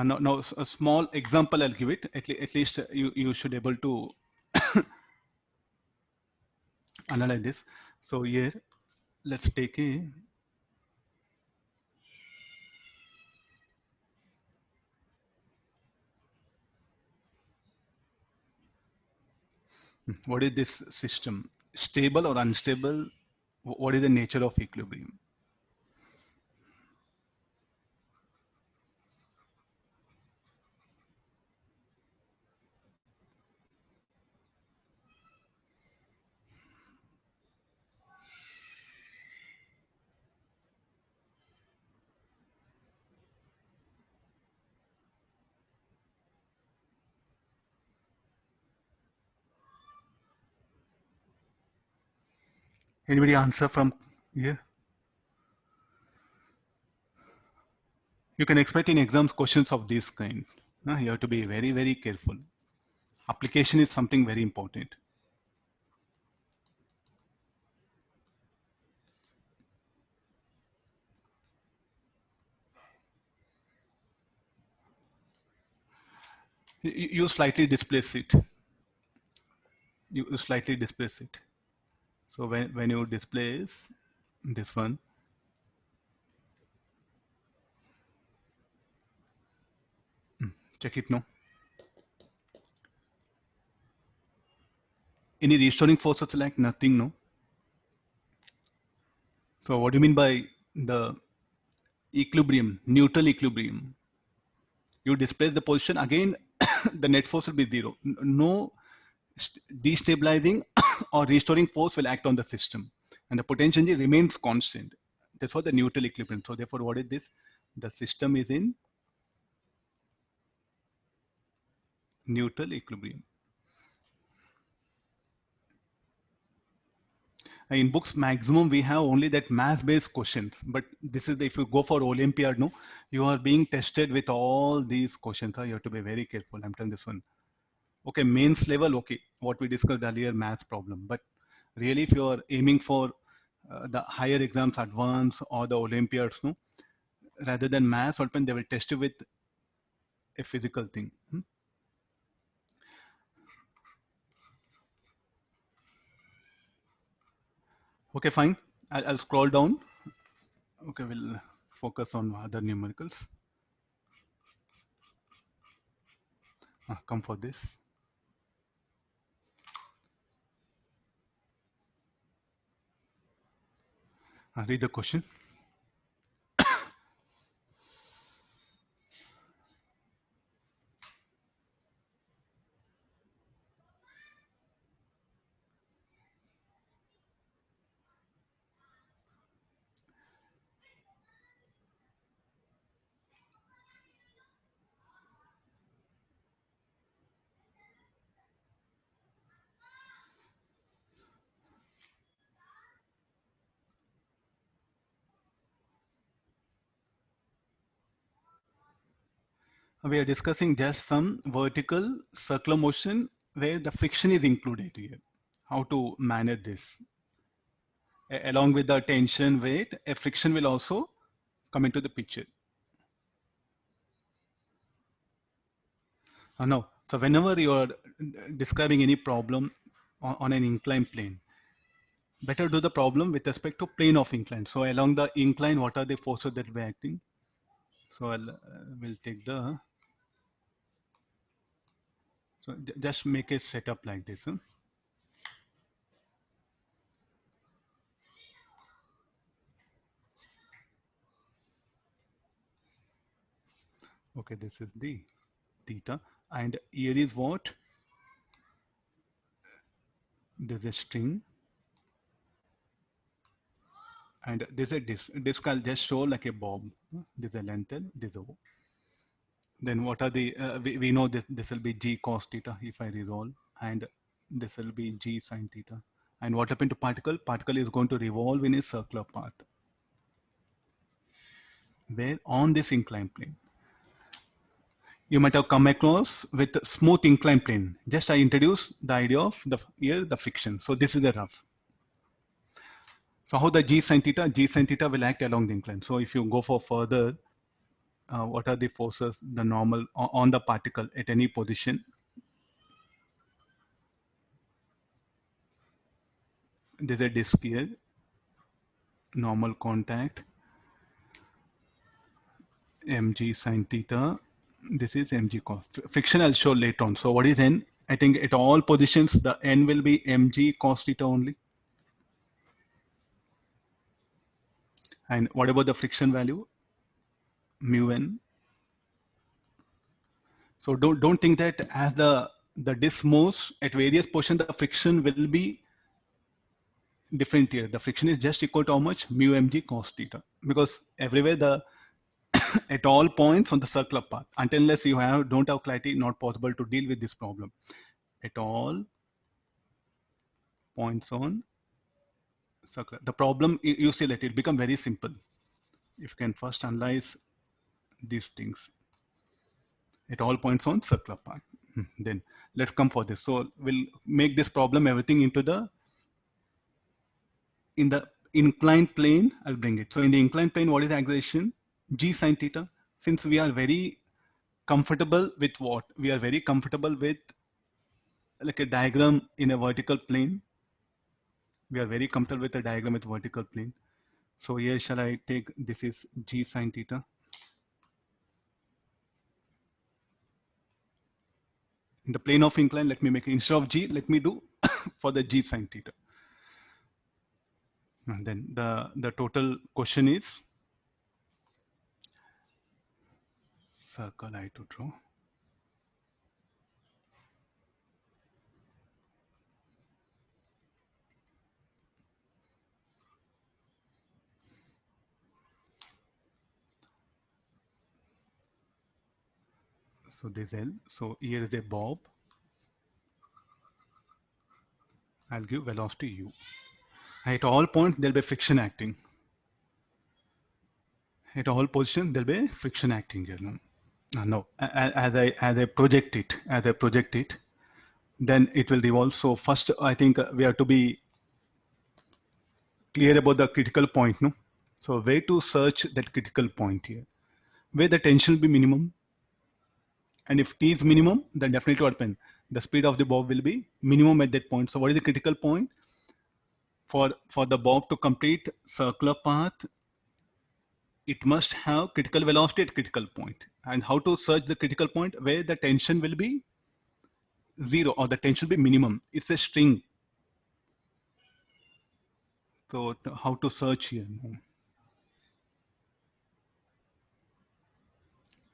Now a small example I'll give it. At least you should able to analyze this. So here, let's take a what is this system? Stable or unstable? What is the nature of equilibrium? Anybody answer from here? You can expect in exams questions of this kind. You have to be very, very careful. Application is something very important. You slightly displace it. You slightly displace it. So when you displace this one, check it now. Any restoring forces like nothing, no? So what do you mean by the equilibrium, neutral equilibrium? You displace the position, again, the net force will be 0. No destabilizing or restoring force will act on the system. And the potential energy remains constant. That's what the neutral equilibrium. So therefore, what is this? The system is in neutral equilibrium. In books, maximum we have only that mass-based questions. But this is if you go for Olympiad, no, you are being tested with all these questions. You have to be very careful. I'm telling this one. Okay, mains level, okay, what we discussed earlier, maths problem. But really, if you are aiming for the higher exams, advanced or the Olympiads, no, rather than maths, often they will test you with a physical thing. Okay, fine. I'll scroll down. Okay, we'll focus on other numericals. Come for this. Read the question. We are discussing just some vertical circular motion where the friction is included here. How to manage this. Along with the tension, weight, a friction will also come into the picture. No. So whenever you are describing any problem on an inclined plane, better do the problem with respect to plane of incline. So along the incline, what are the forces that will be acting? So we'll take the, so just make a setup like this. Huh? Okay, this is the theta, and here is what? There's a string, and there's a disc. Disc I'll just show like a bob. There's a length L, there's a O. Then what are the, we know this will be G cos theta if I resolve, and this will be G sin theta. And what happened to particle? Particle is going to revolve in a circular path. Where? On this inclined plane. You might have come across with smooth inclined plane. Just I introduce the idea of the friction. So this is the rough. So how the G sin theta will act along the incline. So if you go for further, what are the forces, the normal on the particle at any position? There's a disk here, normal contact, mg sin theta. This is mg cos. Friction I'll show later on. So what is n? I think at all positions, the n will be mg cos theta only. And what about the friction value? Mu n. So don't think that as the disk moves at various positions, the friction will be different here. The friction is just equal to how much? Mu mg cos theta. Because everywhere the at all points on the circular path, until unless you don't have clarity, not possible to deal with this problem. At all points on circular. The problem, you see that it become very simple. If you can first analyze these things. At all points on circular path. Then let's come for this. So we'll make this problem everything into in the inclined plane. I'll bring it. So in the inclined plane, what is the acceleration? G sin theta. Since we are very comfortable with what? We are very comfortable with like a diagram in a vertical plane. We are very comfortable with a diagram with vertical plane. So here shall I take, this is G sin theta. In the plane of incline, let me make it, instead of G, let me do for the G sin theta. And then the total question is, circle I to draw. So this L. So here is a bob. I'll give velocity U. At all points, there'll be friction acting. At all positions, there'll be friction acting here. No. As I project it, then it will revolve. So first, I think we have to be clear about the critical point. No. So where to search that critical point here? Where the tension will be minimum. And if T is minimum, then definitely what happens? The speed of the bob will be minimum at that point. So what is the critical point? For the bob to complete circular path, it must have critical velocity at critical point. And how to search the critical point? Where the tension will be zero or the tension will be minimum. It's a string. So how to search here?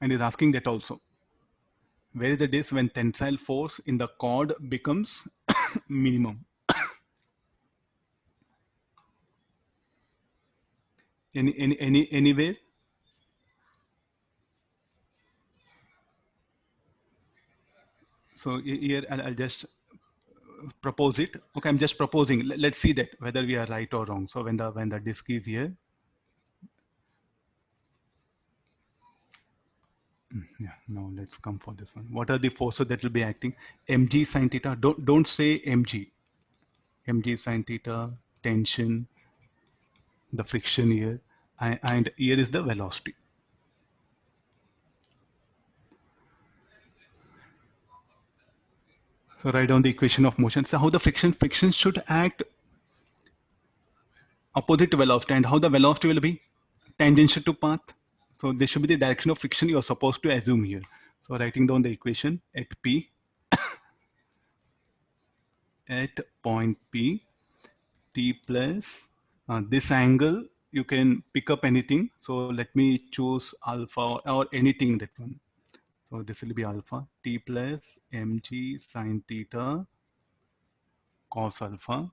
And is asking that also. Where is the disk when tensile force in the cord becomes minimum? Anywhere? So here I'll just propose it. Okay, I'm just proposing. Let's see that whether we are right or wrong. So when the disk is here, yeah. Now let's come for this one. What are the forces that will be acting? Mg sin theta. Don't say mg. Mg sin theta, tension, the friction here, and here is the velocity. So write down the equation of motion. So how the friction should act opposite to velocity, and how the velocity will be tangential to path. So this should be the direction of friction you are supposed to assume here. So writing down the equation at P, at point P, T plus this angle, you can pick up anything. So let me choose alpha or anything, that one. So this will be alpha, T plus mg sine theta cos alpha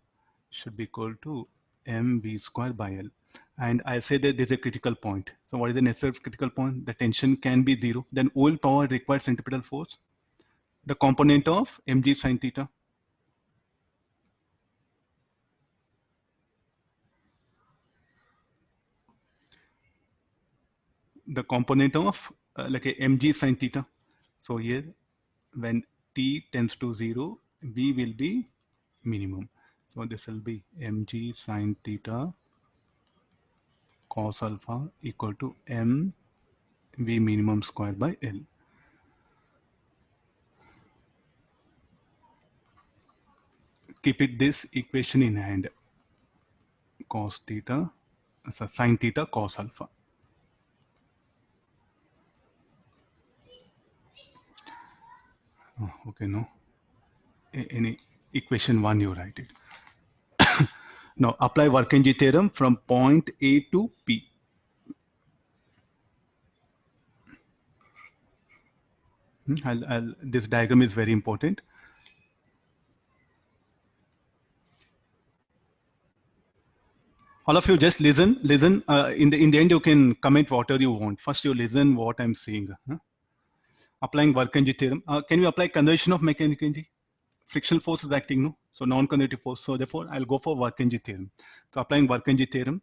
should be equal to mv square by L. And I say that there's a critical point. So what is the necessary critical point? The tension can be zero. Then all power required centripetal force, the component of mg sine theta. The component of like a mg sine theta. So here, when t tends to 0, v will be minimum. So this will be mg sine theta cos alpha equal to m v minimum square by L. Keep it this equation in hand. Cos theta, so sine theta cos alpha. Oh, okay, no. Any equation 1 you write it. Now apply Work-Engel theorem from point A to P. This diagram is very important. All of you just listen. In the end, you can comment whatever you want. First, you listen what I'm saying. Applying Work-Engel theorem. Can you apply conservation of mechanical energy? Frictional force is acting, no? So non-conservative force. So therefore, I'll go for Work-Engel theorem. So applying Work-Engel theorem,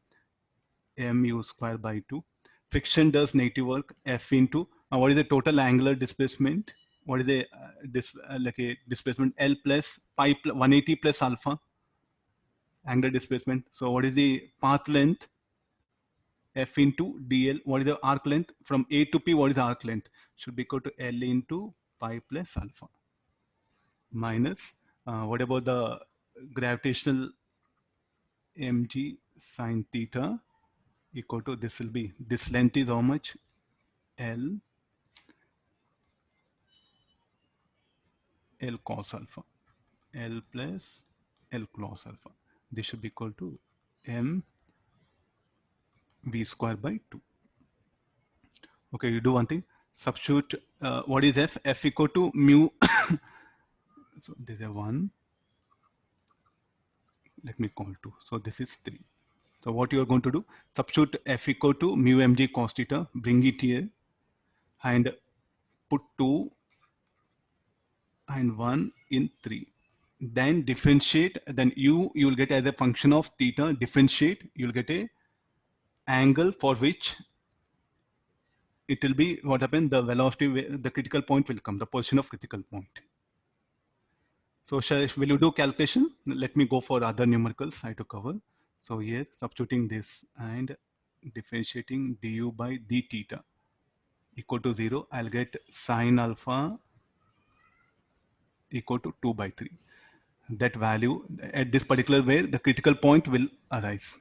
mu square by 2. Friction does negative work, F into, what is the total angular displacement? What is the like a displacement? L plus pi 180 plus alpha, angular displacement. So what is the path length? F into dl. What is the arc length? From A to P, what is the arc length? Should be equal to L into pi plus alpha. Minus, what about the gravitational mg sine theta equal to, this will be, this length is how much? L cos alpha, L plus L cos alpha. This should be equal to m v square by 2. Okay, you do one thing. Substitute, what is F? F equal to mu. So this is 1. Let me call 2. So this is 3. So what you are going to do? Substitute F equal to mu mg cos theta. Bring it here and put 2 and 1 in 3. Then differentiate. Then you will get as a function of theta. Differentiate. You will get a angle for which it will be what happened. The velocity, the critical point will come. The position of critical point. So will you do calculation? Let me go for other numericals I have to cover. So here substituting this and differentiating du by d theta equal to 0, I'll get sine alpha equal to 2 by 3. That value at this particular way, the critical point will arise.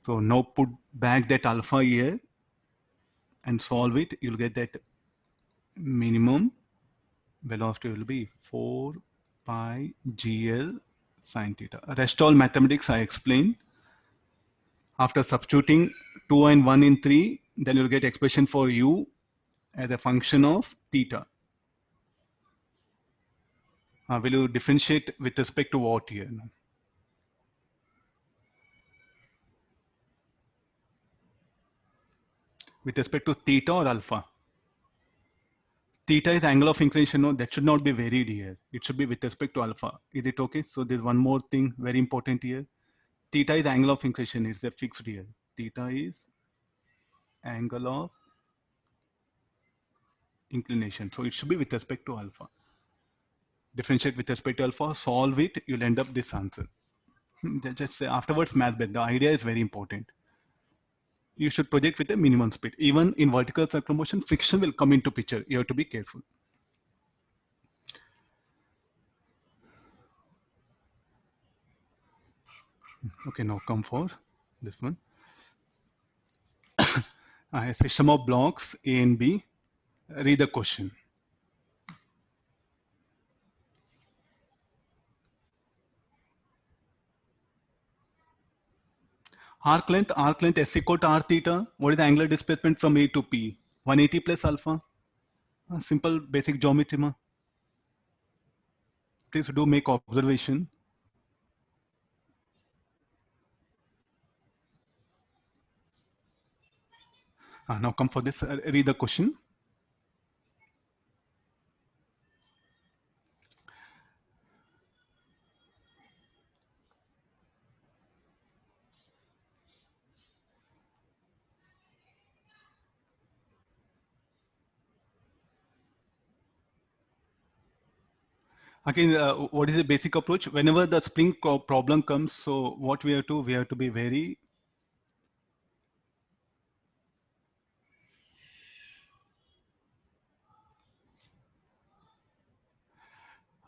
So now put back that alpha here and solve it. You'll get that minimum velocity will be 4 pi gl sine theta. Rest all mathematics I explained. After substituting 2 and 1 in 3, then you'll get expression for u as a function of theta. Will you differentiate with respect to what here? With respect to theta or alpha? Theta is angle of inclination. No, that should not be varied here. It should be with respect to alpha. Is it okay? So there's one more thing very important here. Theta is angle of inclination. It's a fixed here. Theta is angle of inclination. So it should be with respect to alpha. Differentiate with respect to alpha, solve it, you'll end up this answer. Just afterwards math bed. The idea is very important. You should project with a minimum speed. Even in vertical circular motion, friction will come into picture. You have to be careful. Okay, now come for this one. A system of blocks A and B. Read the question. Arc length S equal to R theta. What is the angular displacement from A to P? 180 plus alpha. Simple basic geometry. Ma. Please do make observation. Now come for this. Read the question. Again, what is the basic approach? Whenever the spring problem comes, so what we have to be very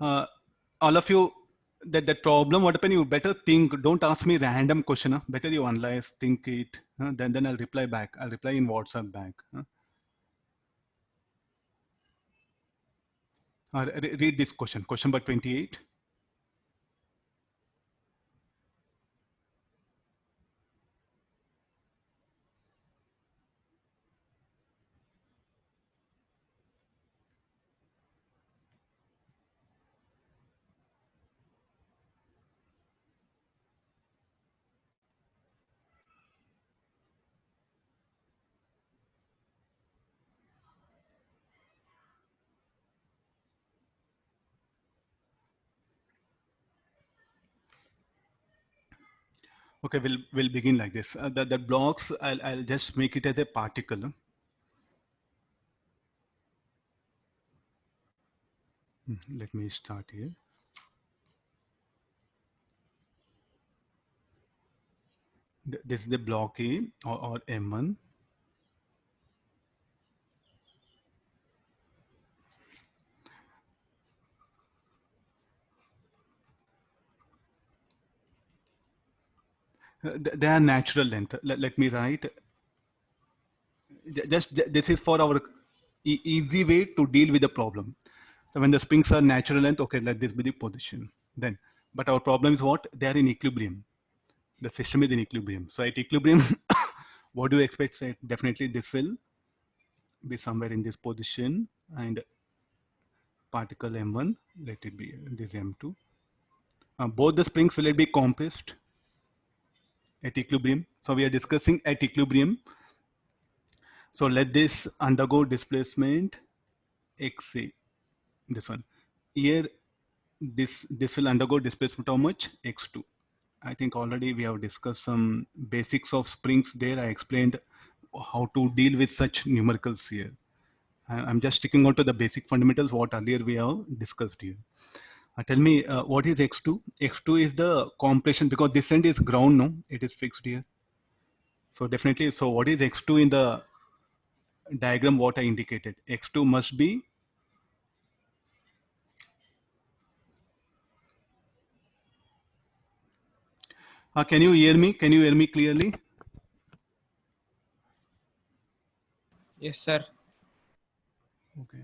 all of you that problem. What happen? You better think. Don't ask me random question. Huh? Better you analyze, think it. Then I'll reply back. I'll reply in WhatsApp back. Read this question. Question number 28. Okay, we'll begin like this. The blocks, I'll just make it as a particle. Let me start here. This is the block A or M1. They are natural length. Let me write. Just this is for our easy way to deal with the problem. So when the springs are natural length, okay, let this be the position. Then, but our problem is what? They are in equilibrium. The system is in equilibrium. So at equilibrium, what do you expect? Say, definitely this will be somewhere in this position, and particle M1, let it be this M2. Both the springs will it be compressed at equilibrium. So we are discussing at equilibrium. So let this undergo displacement XA. This one here, this will undergo displacement how much? X2. I think already we have discussed some basics of springs there. I explained how to deal with such numericals here. I'm just sticking on to the basic fundamentals what earlier we have discussed here. Tell me what is X2? X2 is the compression, because this end is ground, no? It is fixed here. So definitely, so what is X2 in the diagram what I indicated? X2 must be can you hear me? Can you hear me clearly? Yes, sir. Okay.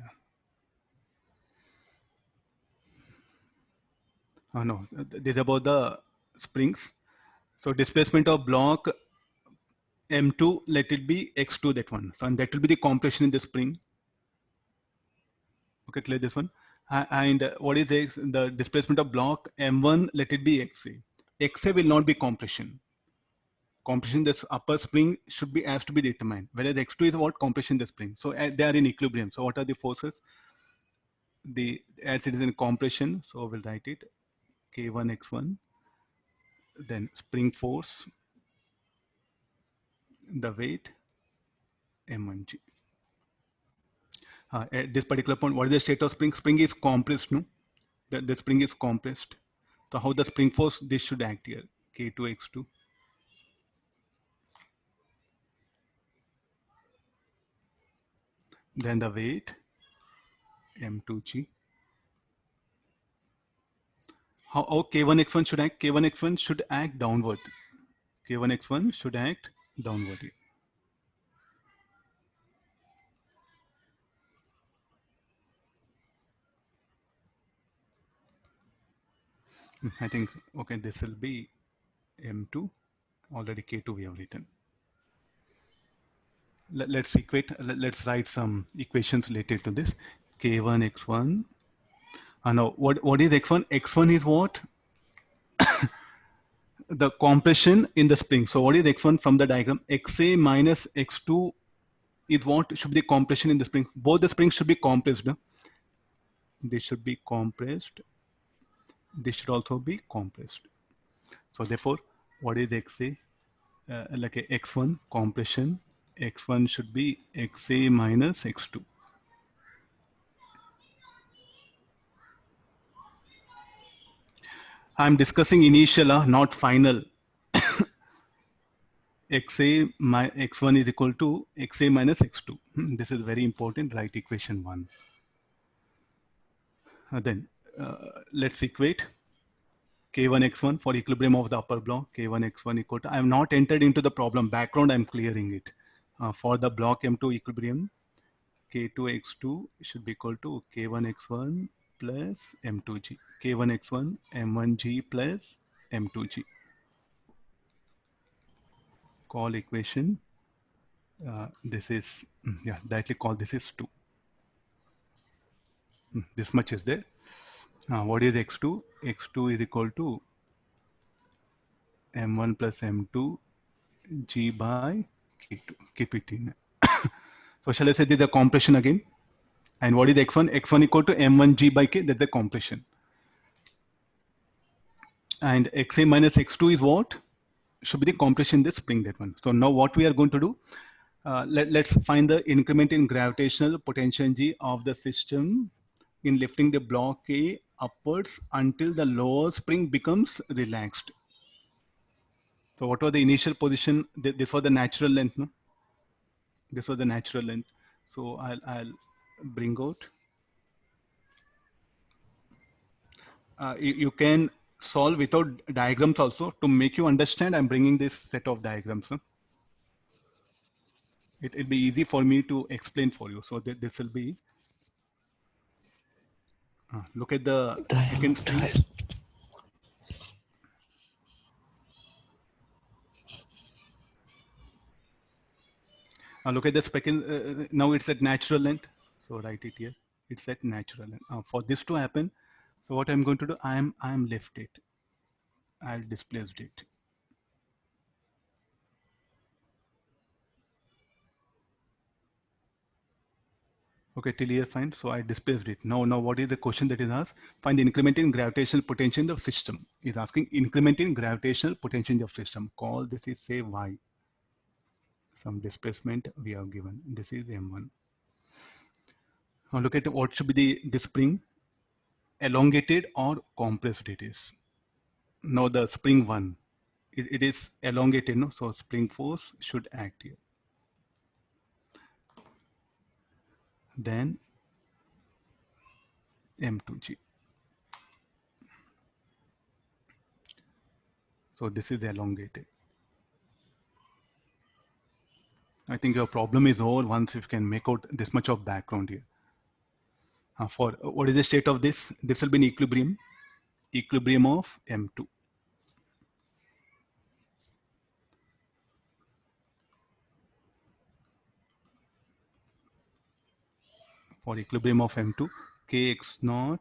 No, this is about the springs. So displacement of block M2, let it be X2, that one. So and that will be the compression in the spring. Okay, clear this one. And what is X? The displacement of block M1, let it be XA. XA will not be compression. Compression this upper spring should be has to be determined. Whereas X2 is what? Compression the spring. So they are in equilibrium. So what are the forces? The as it is in compression, so we'll write it K1 X1. Then spring force, the weight M1G. At this particular point, what is the state of spring? Spring is compressed, no? The spring is compressed. So how the spring force, this should act here, K2 X2. Then the weight, M2G. how K1x1 should act? K1x1 should act downward. K1x1 should act downward here. I think, okay, this will be M2. Already K2 we have written. Let's equate, let's write some equations related to this. K1, X1. Now, what is X1? X1 is what? The compression in the spring. So what is X1 from the diagram? XA minus X2 is what should be the compression in the spring. Both the springs should be compressed. No? They should be compressed. They should also be compressed. So therefore, what is XA? Like a X1 compression. X1 should be XA minus X2. I'm discussing initial, not final. XA my X1 is equal to XA minus X2. This is very important. Write equation 1. Then let's equate K1 X1 for equilibrium of the upper block. K1 X1 equal to, I have not entered into the problem background, I'm clearing it. For the block M2 equilibrium, K2 X2 should be equal to K1 X1 plus M2G. K1 X1 M1G plus M2G. Call equation, this is, yeah, directly call this is 2. This much is there. What is X2? X2 is equal to M1 plus M2 G by K2. Keep it in. So shall I say this is the compression again? And what is X1? X1 equal to M1 G by K, that's the compression. And XA minus X2 is what? Should be the compression in the spring, that one. So now what we are going to do, let's find the increment in gravitational potential G of the system in lifting the block A upwards until the lower spring becomes relaxed. So what was the initial position? This was the natural length, no? This was the natural length. So I'll bring out. You can solve without diagrams also. To make you understand, I'm bringing this set of diagrams. Huh? It'll be easy for me to explain for you. So this will be, look at the second spring. Look at the second, now it's at natural length. So write it here. It's at natural length. For this to happen, so what I'm going to do, I'm left it. I'll displace it. Okay, till here fine. So I displaced it. Now what is the question that is asked? Find the increment in gravitational potential in the system. Is asking increment in gravitational potential in the system. Call this is say Y. Some displacement we have given. This is M1. Now look at what should be the spring. Elongated or compressed it is. Now the spring 1. It is elongated, no? So spring force should act here. Then M2G. So this is elongated. I think your problem is over once you can make out this much of background here. For what is the state of this? This will be an equilibrium. Equilibrium of M2. For equilibrium of M2, Kx0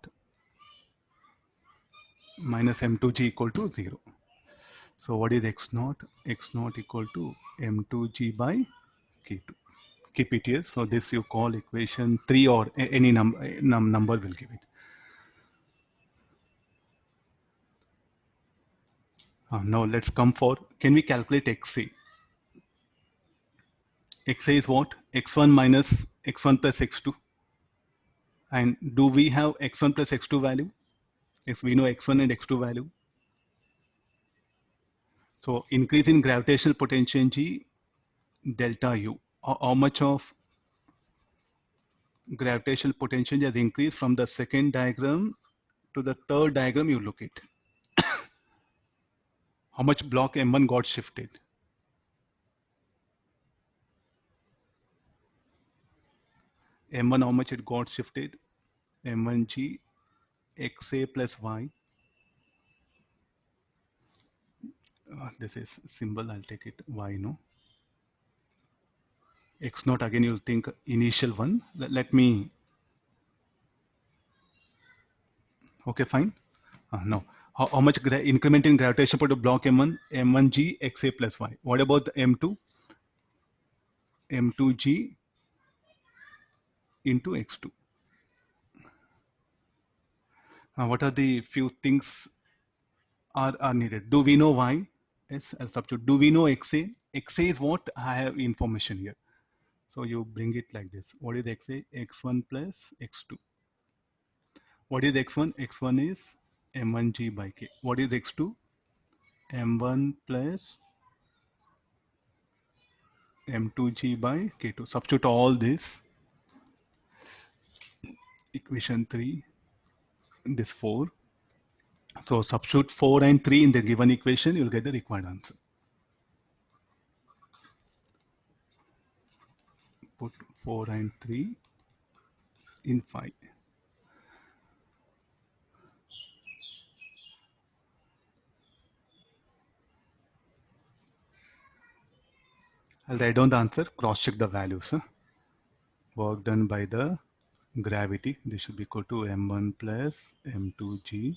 minus M2G equal to 0. So what is X0? X0 equal to M2G by K2. Keep it here. So this you call equation 3 or any number will give it. Now let's come for, can we calculate XA? XA is what? X1 minus X1 plus X2. And do we have X1 plus X2 value? Yes, we know X1 and X2 value. So increase in gravitational potential G delta U. How much of gravitational potential has increased from the second diagram to the third diagram you look at. How much block M1 got shifted? M1, how much it got shifted? M1G XA plus Y. This is symbol, I'll take it Y, no? X naught, again, you'll think initial one. Let me, okay, fine. No. How much increment in gravitation put to block M1? M1G XA plus Y. What about the M2? M2G into X2. What are the few things are needed? Do we know Y? Yes, I'll substitute. Do we know XA? XA is what I have information here. So you bring it like this. What is XA? X1 plus X2. What is X1? X1 is M1G by K. What is X2? M1 plus M2G by K2. Substitute all this. Equation 3, this 4. So substitute 4 and 3 in the given equation, you'll get the required answer. Put 4 and 3 in 5. I'll write down the answer, cross check the values. Work done by the gravity, this should be equal to M1 plus M2G.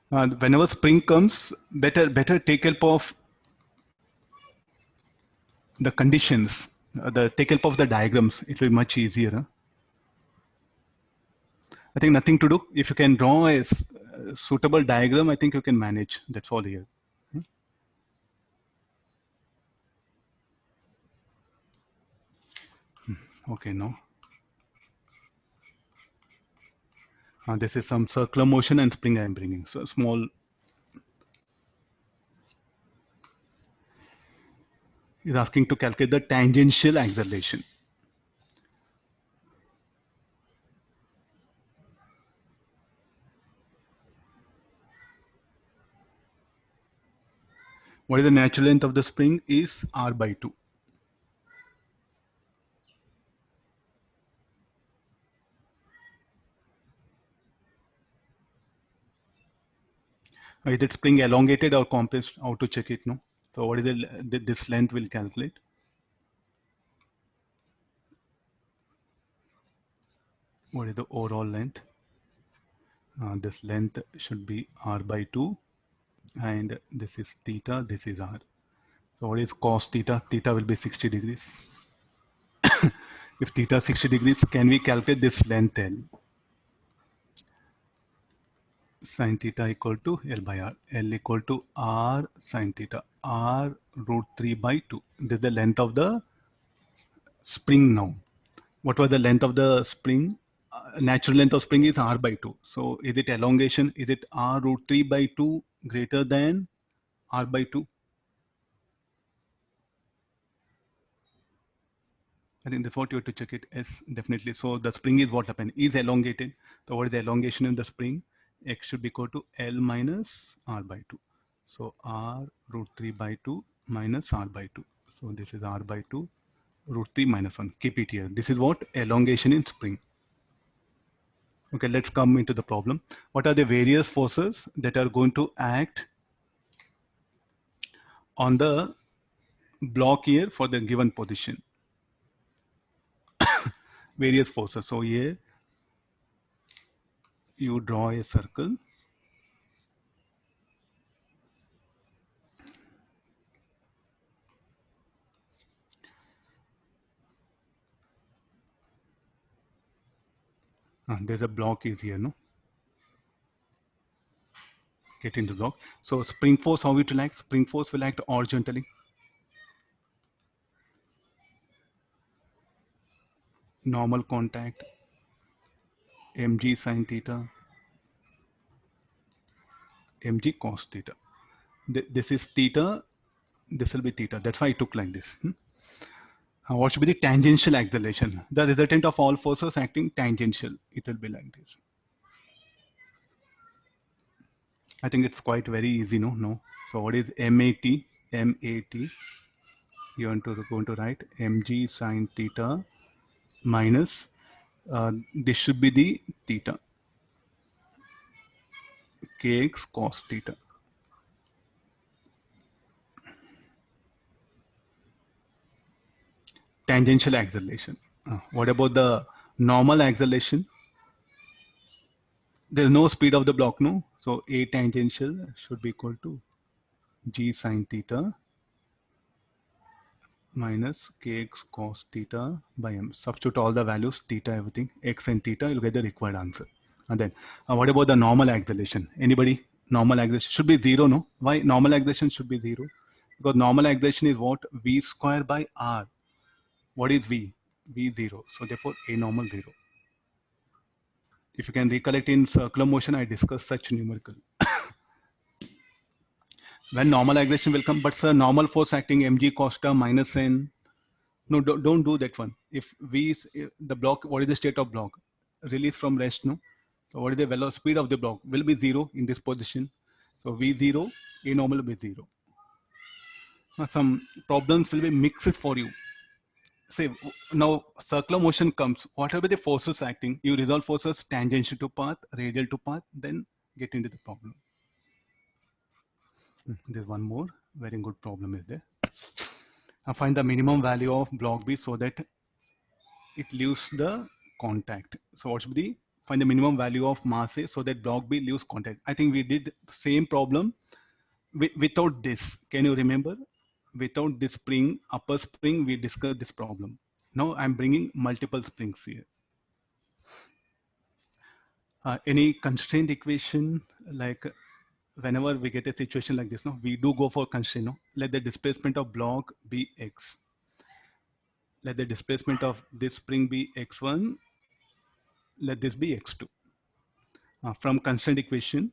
Whenever spring comes, better take help of the conditions, take help of the diagrams. It will be much easier. I think nothing to do. If you can draw a suitable diagram, I think you can manage. That's all here. Okay, no. This is some circular motion and spring I am bringing. So small. Is asking to calculate the tangential acceleration. What is the natural length of the spring? Is R by 2. Is that spring elongated or compressed? How to check it? No. So what is this length will calculate? What is the overall length? This length should be R by 2, and this is theta, this is R. So what is cos theta? Theta will be 60 degrees. If theta 60 degrees, can we calculate this length L? Sin theta equal to L by R. L equal to R sin theta. R root 3 by 2. This is the length of the spring now. What was the length of the spring? Natural length of spring is R by 2. So is it elongation? Is it R root 3 by 2 greater than R by 2? I think that's what you have to check it. Yes, definitely. So the spring is what happened, is elongated. So what is the elongation in the spring? X should be equal to L minus R by 2. So R root 3 by 2 minus R by 2. So this is R by 2 root 3 minus 1. Keep it here. This is what? Elongation in spring. Okay, let's come into the problem. What are the various forces that are going to act on the block here for the given position? Various forces. So here you draw a circle. There's a block is here, no? Get into the block. So spring force, how it will act? Spring force will act horizontally. Normal contact, mg sin theta, mg cos theta. This is theta, this will be theta. That's why I took like this. What should be the tangential acceleration? The resultant of all forces acting tangential. It will be like this. I think it's quite very easy, no? So what is MAT? MAT, you want to going to write mg sine theta minus, this should be the theta, kx cos theta. Tangential acceleration. What about the normal acceleration? There's no speed of the block, no? So A tangential should be equal to g sine theta minus kx cos theta by m. Substitute all the values, theta, everything, x and theta, you'll get the required answer. And then, what about the normal acceleration? Anybody? Normal acceleration should be zero, no? Why normal acceleration should be zero? Because normal acceleration is what? V square by r. What is V? V zero. So therefore, A normal zero. If you can recollect in circular motion, I discussed such numerical. When normal acceleration will come, but sir, normal force acting mg cos theta minus n. No, don't do that one. If V is the block, what is the state of block? Release from rest, no? So what is the velocity speed of the block? Will be zero in this position. So V0, A normal will be zero. Now some problems will be mixed for you. Say now circular motion comes, whatever the forces acting, you resolve forces tangential to path, radial to path, then get into the problem. There's one more very good problem is there. I find the minimum value of block B so that it leaves the contact. So what should be the, find the minimum value of mass A so that block B leaves contact. I think we did same problem without this. Can you remember? Without this spring, upper spring, we discussed this problem. Now I'm bringing multiple springs here. Any constraint equation, like whenever we get a situation like this, no, we do go for constraint. No? Let the displacement of block be x. Let the displacement of this spring be x1. Let this be x2. From constraint equation,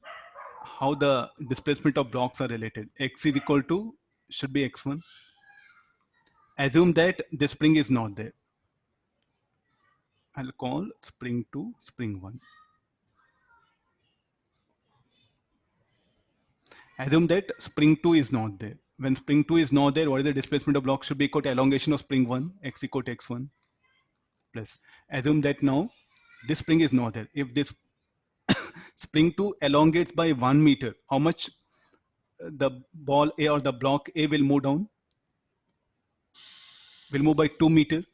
how the displacement of blocks are related. X is equal to, should be x1. Assume that the spring is not there. I'll call spring 2 spring 1. Assume that spring 2 is not there. When spring 2 is not there, what is the displacement of block? Should be equal to elongation of spring 1, x equal to x1. Plus, assume that now this spring is not there. If this spring 2 elongates by 1 meter, how much the ball A or the block A will move down? Will move by 2 meter.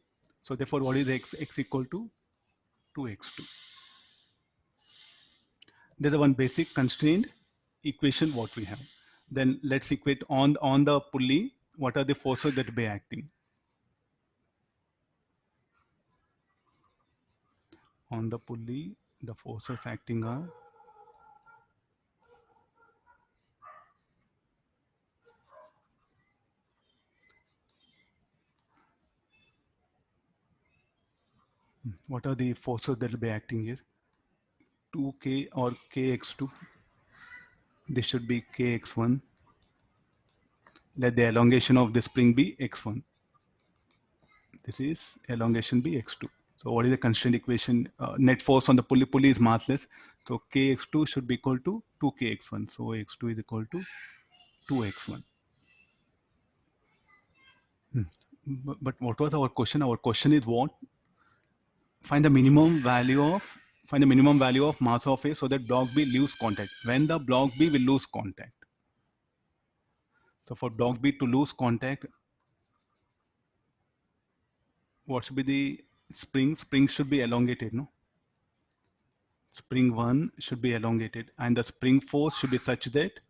So therefore, what is x? X equal to 2x2. There's a one basic constraint equation what we have. Then let's equate on the pulley, what are the forces that will be acting. On the pulley, the forces acting are what are the forces that will be acting here? 2k or kx2. This should be kx1. Let the elongation of the spring be x1. This is elongation be x2. So what is the constraint equation? Net force on the pulley is massless. So kx2 should be equal to 2kx1. So x2 is equal to 2x1. But what was our question? Our question is what? Find the minimum value of mass of A so that block B lose contact. When the block B will lose contact. So for block B to lose contact, what should be the spring? Spring should be elongated, no? Spring 1 should be elongated and the spring force should be such that,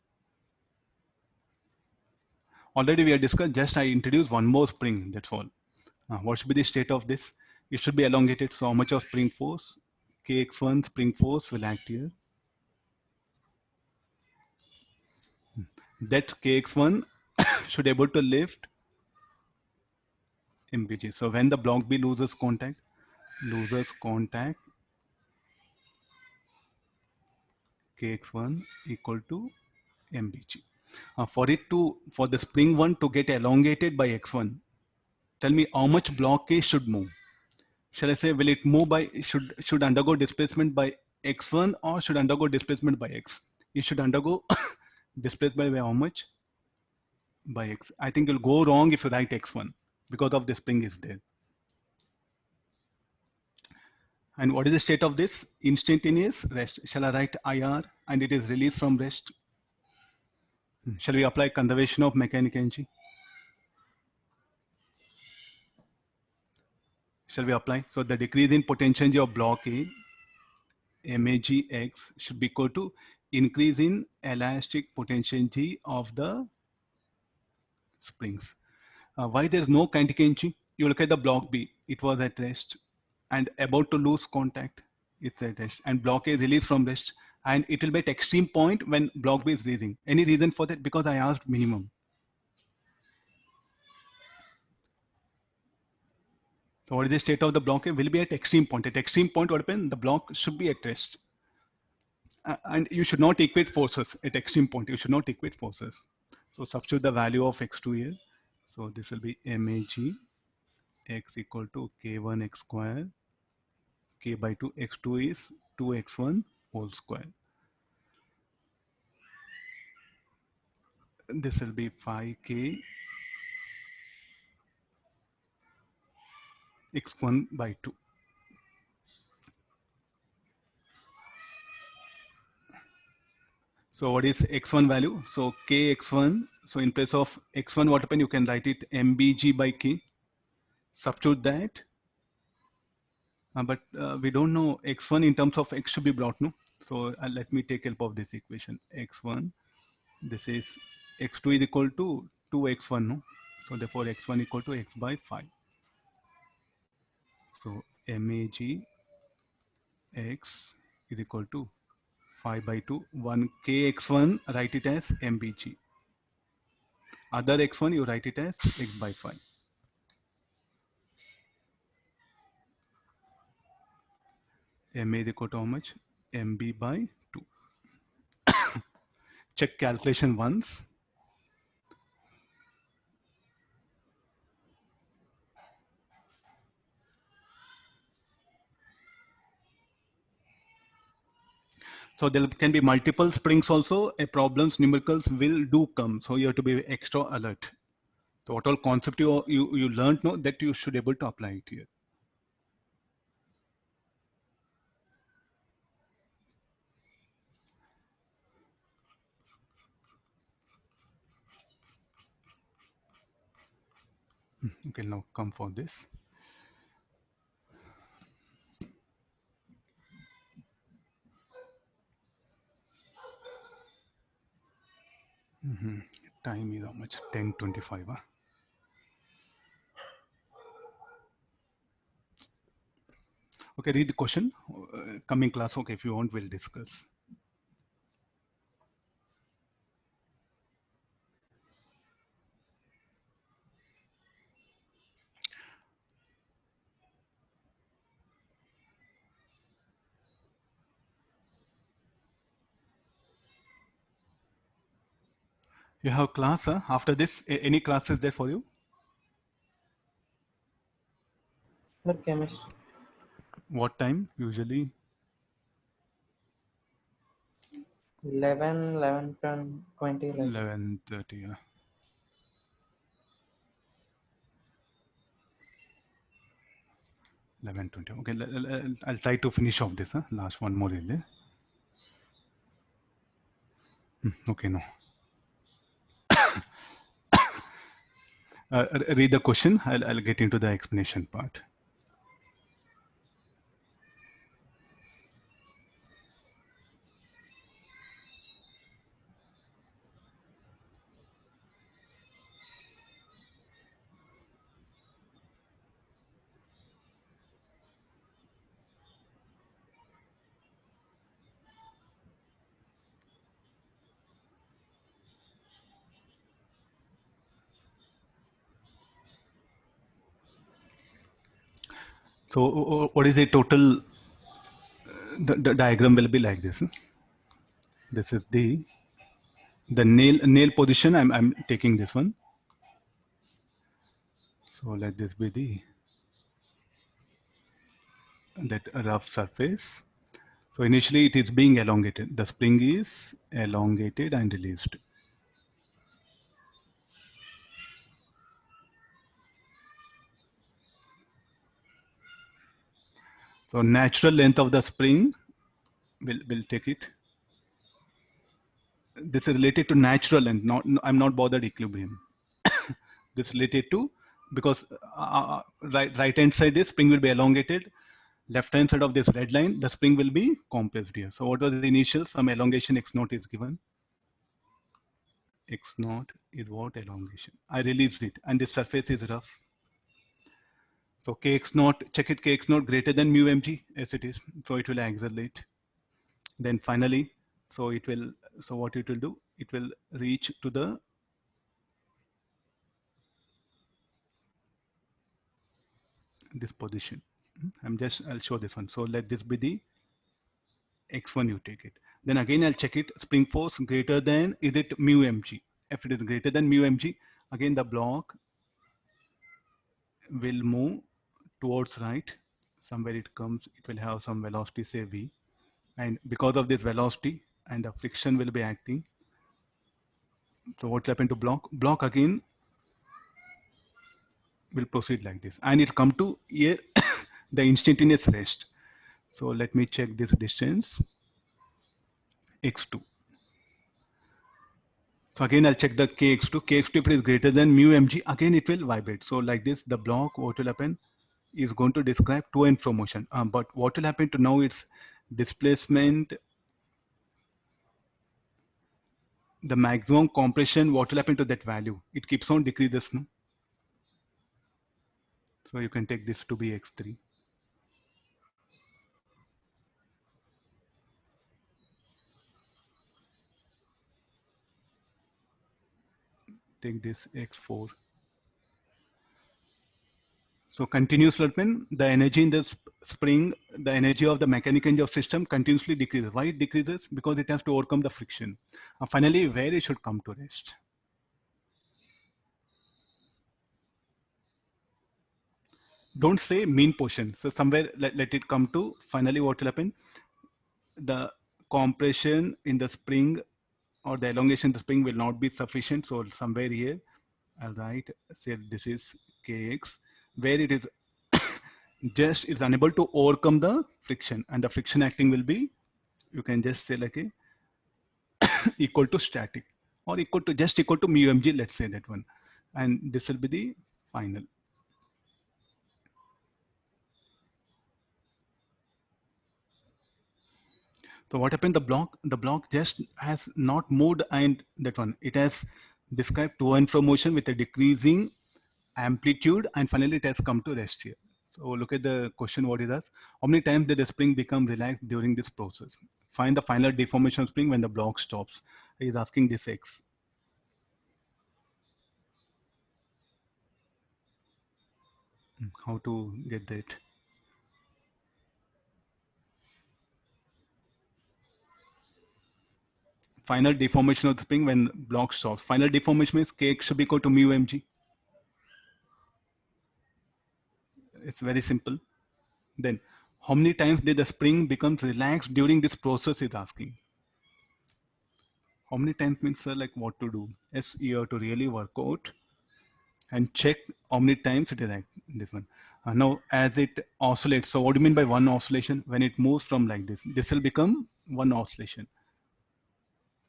already we have discussed, just I introduced one more spring, that's all. What should be the state of this? It should be elongated. So how much of spring force? Kx1 spring force will act here. That Kx1 should be able to lift mbg. So when the block B loses contact, Kx1 equal to mbg. For the spring 1 to get elongated by x1, tell me how much block A should move. Shall I say, will it move by, should undergo displacement by x1 or should undergo displacement by x? it should undergo displacement by how much? By x. I think you'll go wrong if you write x1 because of the spring is there. And what is the state of this? Instantaneous rest. Shall I write IR and it is released from rest? Shall we apply conservation of mechanical energy? Shall we apply? So the decrease in potential energy of block A, MAGX, should be equal to increase in elastic potential energy of the springs. Why there is no kinetic energy? You look at the block B, it was at rest and about to lose contact, it's at rest, and block A released from rest, and it will be at extreme point when block B is raising. Any reason for that? Because I asked minimum. So what is the state of the block A? Will be at extreme point. At extreme point, what happens? The block should be at rest. And you should not equate forces at extreme point. You should not equate forces. So substitute the value of x2 here. So this will be MAG x equal to k1 x square, k by 2, x2 is 2x1 whole square. This will be 5k x1 by 2. So what is x1 value? So k x1. So in place of x1, what happened? You can write it mbg by k. Substitute that. But we don't know x1 in terms of x should be brought, no? So let me take help of this equation. x1, this is x2 is equal to 2x1, no? So therefore x1 equal to x by 5. So MAG x is equal to 5 by 2, 1 kx1, write it as mbg. Other x1, you write it as x by 5. MA is equal to how much? MB by 2. Check calculation once. So there can be multiple springs also. Problems, numericals will do come. So you have to be extra alert. So what all concept you learned, no, that you should be able to apply it here. Okay, now come for this. Time is how much? 10:25. Huh? Okay, read the question. Coming class, okay, if you want, we'll discuss. You have class, huh? After this, any classes there for you? Sir, chemistry. What time usually? 11, 11, 20, like. 11:30. Yeah. $11:20. Okay, I'll try to finish off this. Huh? Last one more is there. Okay, no. Read the question. I'll get into the explanation part. So what is the total? The diagram will be like this. This is the nail position. I'm taking this one. So let this be that rough surface. So initially it is being elongated. The spring is elongated and released. So natural length of the spring, we'll take it. This is related to natural length. I'm not bothered equilibrium. This is related to, because right hand side is spring will be elongated. Left hand side of this red line, the spring will be compressed here. So what was the initial? Some elongation x naught is given. X naught is what? Elongation. I released it and this surface is rough. So kx naught, check it, kx naught greater than mu mg as it is. So it will accelerate. Then finally, so what it will do? It will reach to the this position. I'll show this one. So let this be the x1, you take it. Then again, I'll check it. Spring force greater than, is it mu mg? If it is greater than mu mg, again the block will move towards right. Somewhere it comes, it will have some velocity, say v. And because of this velocity and the friction will be acting. So what's happened to block? Block again will proceed like this. And it come to here, the instantaneous rest. So let me check this distance, x2. So again, I'll check the kx2. Kx2, if it is greater than mu mg, again it will vibrate. So like this, the block, what will happen is going to describe to and fro motion. But what will happen to now its displacement, the maximum compression, what will happen to that value? It keeps on decreases, no? So you can take this to be x3. Take this x4. So continuous development, the energy in the spring, the energy of the mechanical energy of system continuously decreases. Why it decreases? Because it has to overcome the friction. Finally, where it should come to rest? Don't say mean portion. So somewhere let it come to, finally what will happen? The compression in the spring or the elongation in the spring will not be sufficient. So somewhere here, I'll write, say this is kx, where it is just is unable to overcome the friction, and the friction acting will be, you can just say like a equal to static or equal to mu mg, let's say that one. And this will be the final. So what happened? The block just has not moved, and that one, it has described to and fro motion with a decreasing amplitude, and finally it has come to rest here. So look at the question, what it is. How many times did the spring become relaxed during this process? Find the final deformation of spring when the block stops. He is asking this x. How to get that? Final deformation of the spring when block stops. Final deformation means kx should be equal to mu mg. It's very simple. Then how many times did the spring becomes relaxed during this process is asking. How many times means, sir, like what to do? Yes, you have to really work out and check how many times it is this one. Now as it oscillates, so what do you mean by one oscillation? When it moves from like this will become one oscillation.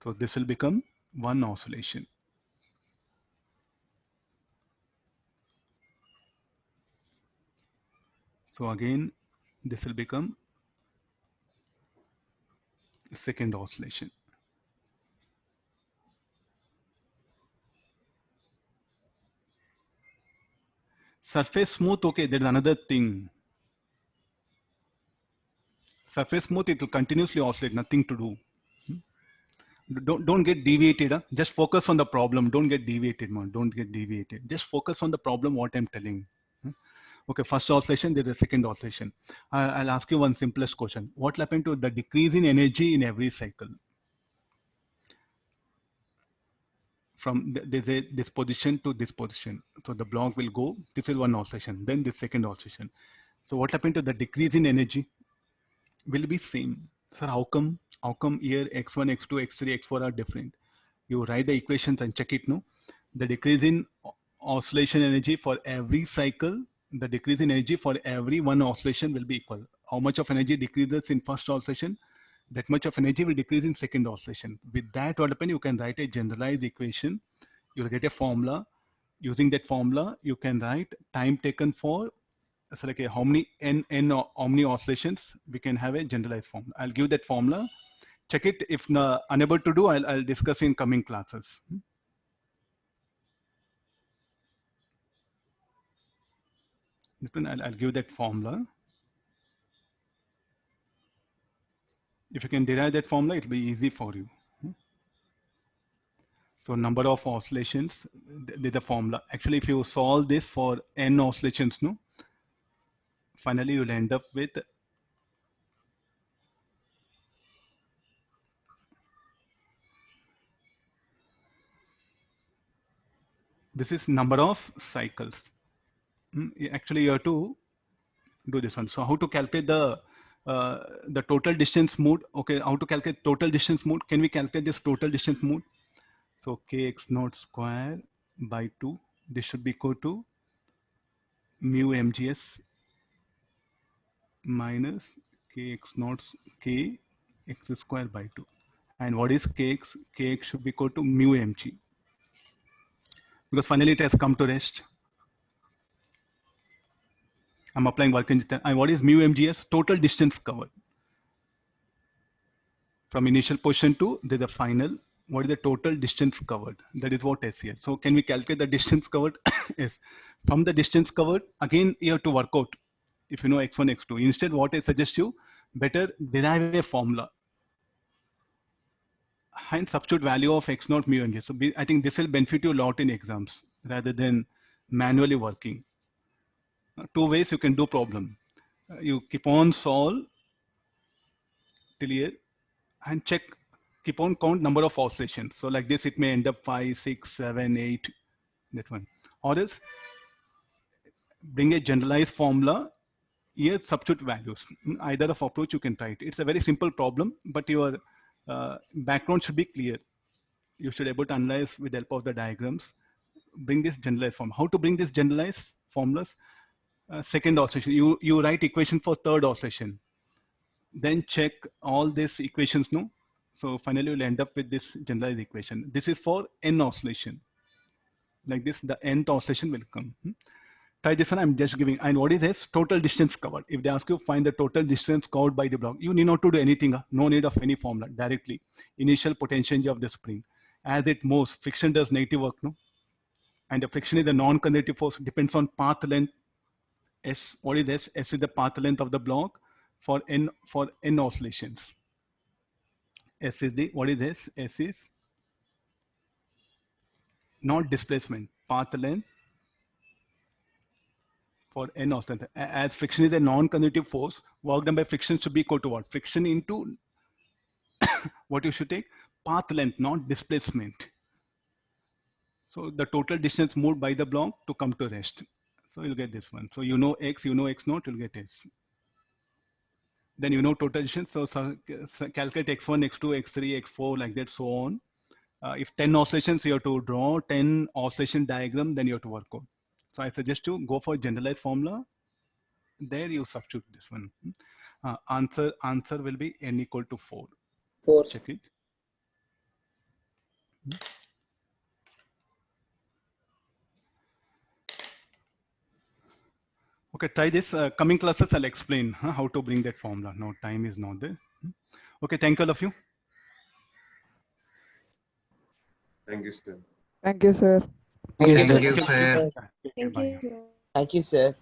So this will become one oscillation. So again, this will become second oscillation. Surface smooth, okay, there's another thing. Surface smooth, it will continuously oscillate, nothing to do. Don't get deviated. Just focus on the problem. Don't get deviated, man. Don't get deviated. Just focus on the problem, what I'm telling. Okay, first oscillation, there's a second oscillation. I'll ask you one simplest question. What will happen to the decrease in energy in every cycle? From this position to this position. So the block will go, this is one oscillation, then this second oscillation. So what happened to the decrease in energy? Will be same. Sir, how come here x1, x2, x3, x4 are different? You write the equations and check it, no? The decrease in oscillation energy for every cycle, the decrease in energy for every one oscillation will be equal. How much of energy decreases in first oscillation, that much of energy will decrease in second oscillation. With that, what happen, you can write a generalized equation. You'll get a formula. Using that formula, you can write time taken for, so like how many how many oscillations we can have a generalized formula. I'll give that formula. Check it. If unable to do, I'll discuss in coming classes. I'll give that formula. If you can derive that formula, it'll be easy for you. So number of oscillations, the formula. Actually, if you solve this for n oscillations, no, finally you'll end up with this is number of cycles. Actually, you have to do this one. So how to calculate the total distance moved? Okay, how to calculate total distance moved? Can we calculate this total distance moved? So kx naught square by 2. This should be equal to mu mgs minus kx naught k x square by 2. And what is kx? Kx should be equal to mu mg. Because finally it has come to rest. I'm applying work engine. And what is mu mgs? Total distance covered. From initial position to the final, what is the total distance covered? That is what S here. So can we calculate the distance covered? Yes. From the distance covered, again you have to work out if you know x1, x2. Instead, what I suggest you, better derive a formula and substitute value of x naught mu mg. So I think this will benefit you a lot in exams rather than manually working. Two ways you can do problem. You keep on solve till here and check, keep on count number of oscillations. So like this, it may end up 5, 6, 7, 8, that one. Or else bring a generalized formula, here substitute values. Either of approach you can try it. It's a very simple problem, but your background should be clear. You should be able to analyze with the help of the diagrams. Bring this generalized form. How to bring this generalized formulas? Second oscillation, you write equation for third oscillation. Then check all these equations, no? So finally you'll end up with this generalized equation. This is for n oscillation. Like this, the nth oscillation will come. Try this one, I'm just giving. And what is this? Total distance covered. If they ask you find the total distance covered by the block, you need not to do anything. No need of any formula. Directly, initial potential energy of the spring. As it moves, friction does negative work, no? And the friction is a non-conductive force, depends on path length. S, what is S? S is the path length of the block for n oscillations. S is the, what is S? S is not displacement, path length for n oscillations. As friction is a non-conductive force, work done by friction should be equal to what? Friction into what you should take? Path length, not displacement. So the total distance moved by the block to come to rest. So you'll get this one. So you know x naught, you'll get S. Then you know total distance. So calculate x1, x2, x3, x4, like that, so on. If 10 oscillations, you have to draw 10 oscillation diagram, then you have to work out. So I suggest you go for generalized formula. There you substitute this one. Answer will be n equal to 4. 4. Check it. Okay, try this. Coming classes, I'll explain how to bring that formula. No, time is not there. Okay, thank you all of you. Thank you, sir. Thank you, sir. Thank you, Thank sir. you, Thank you, sir. Thank you, sir.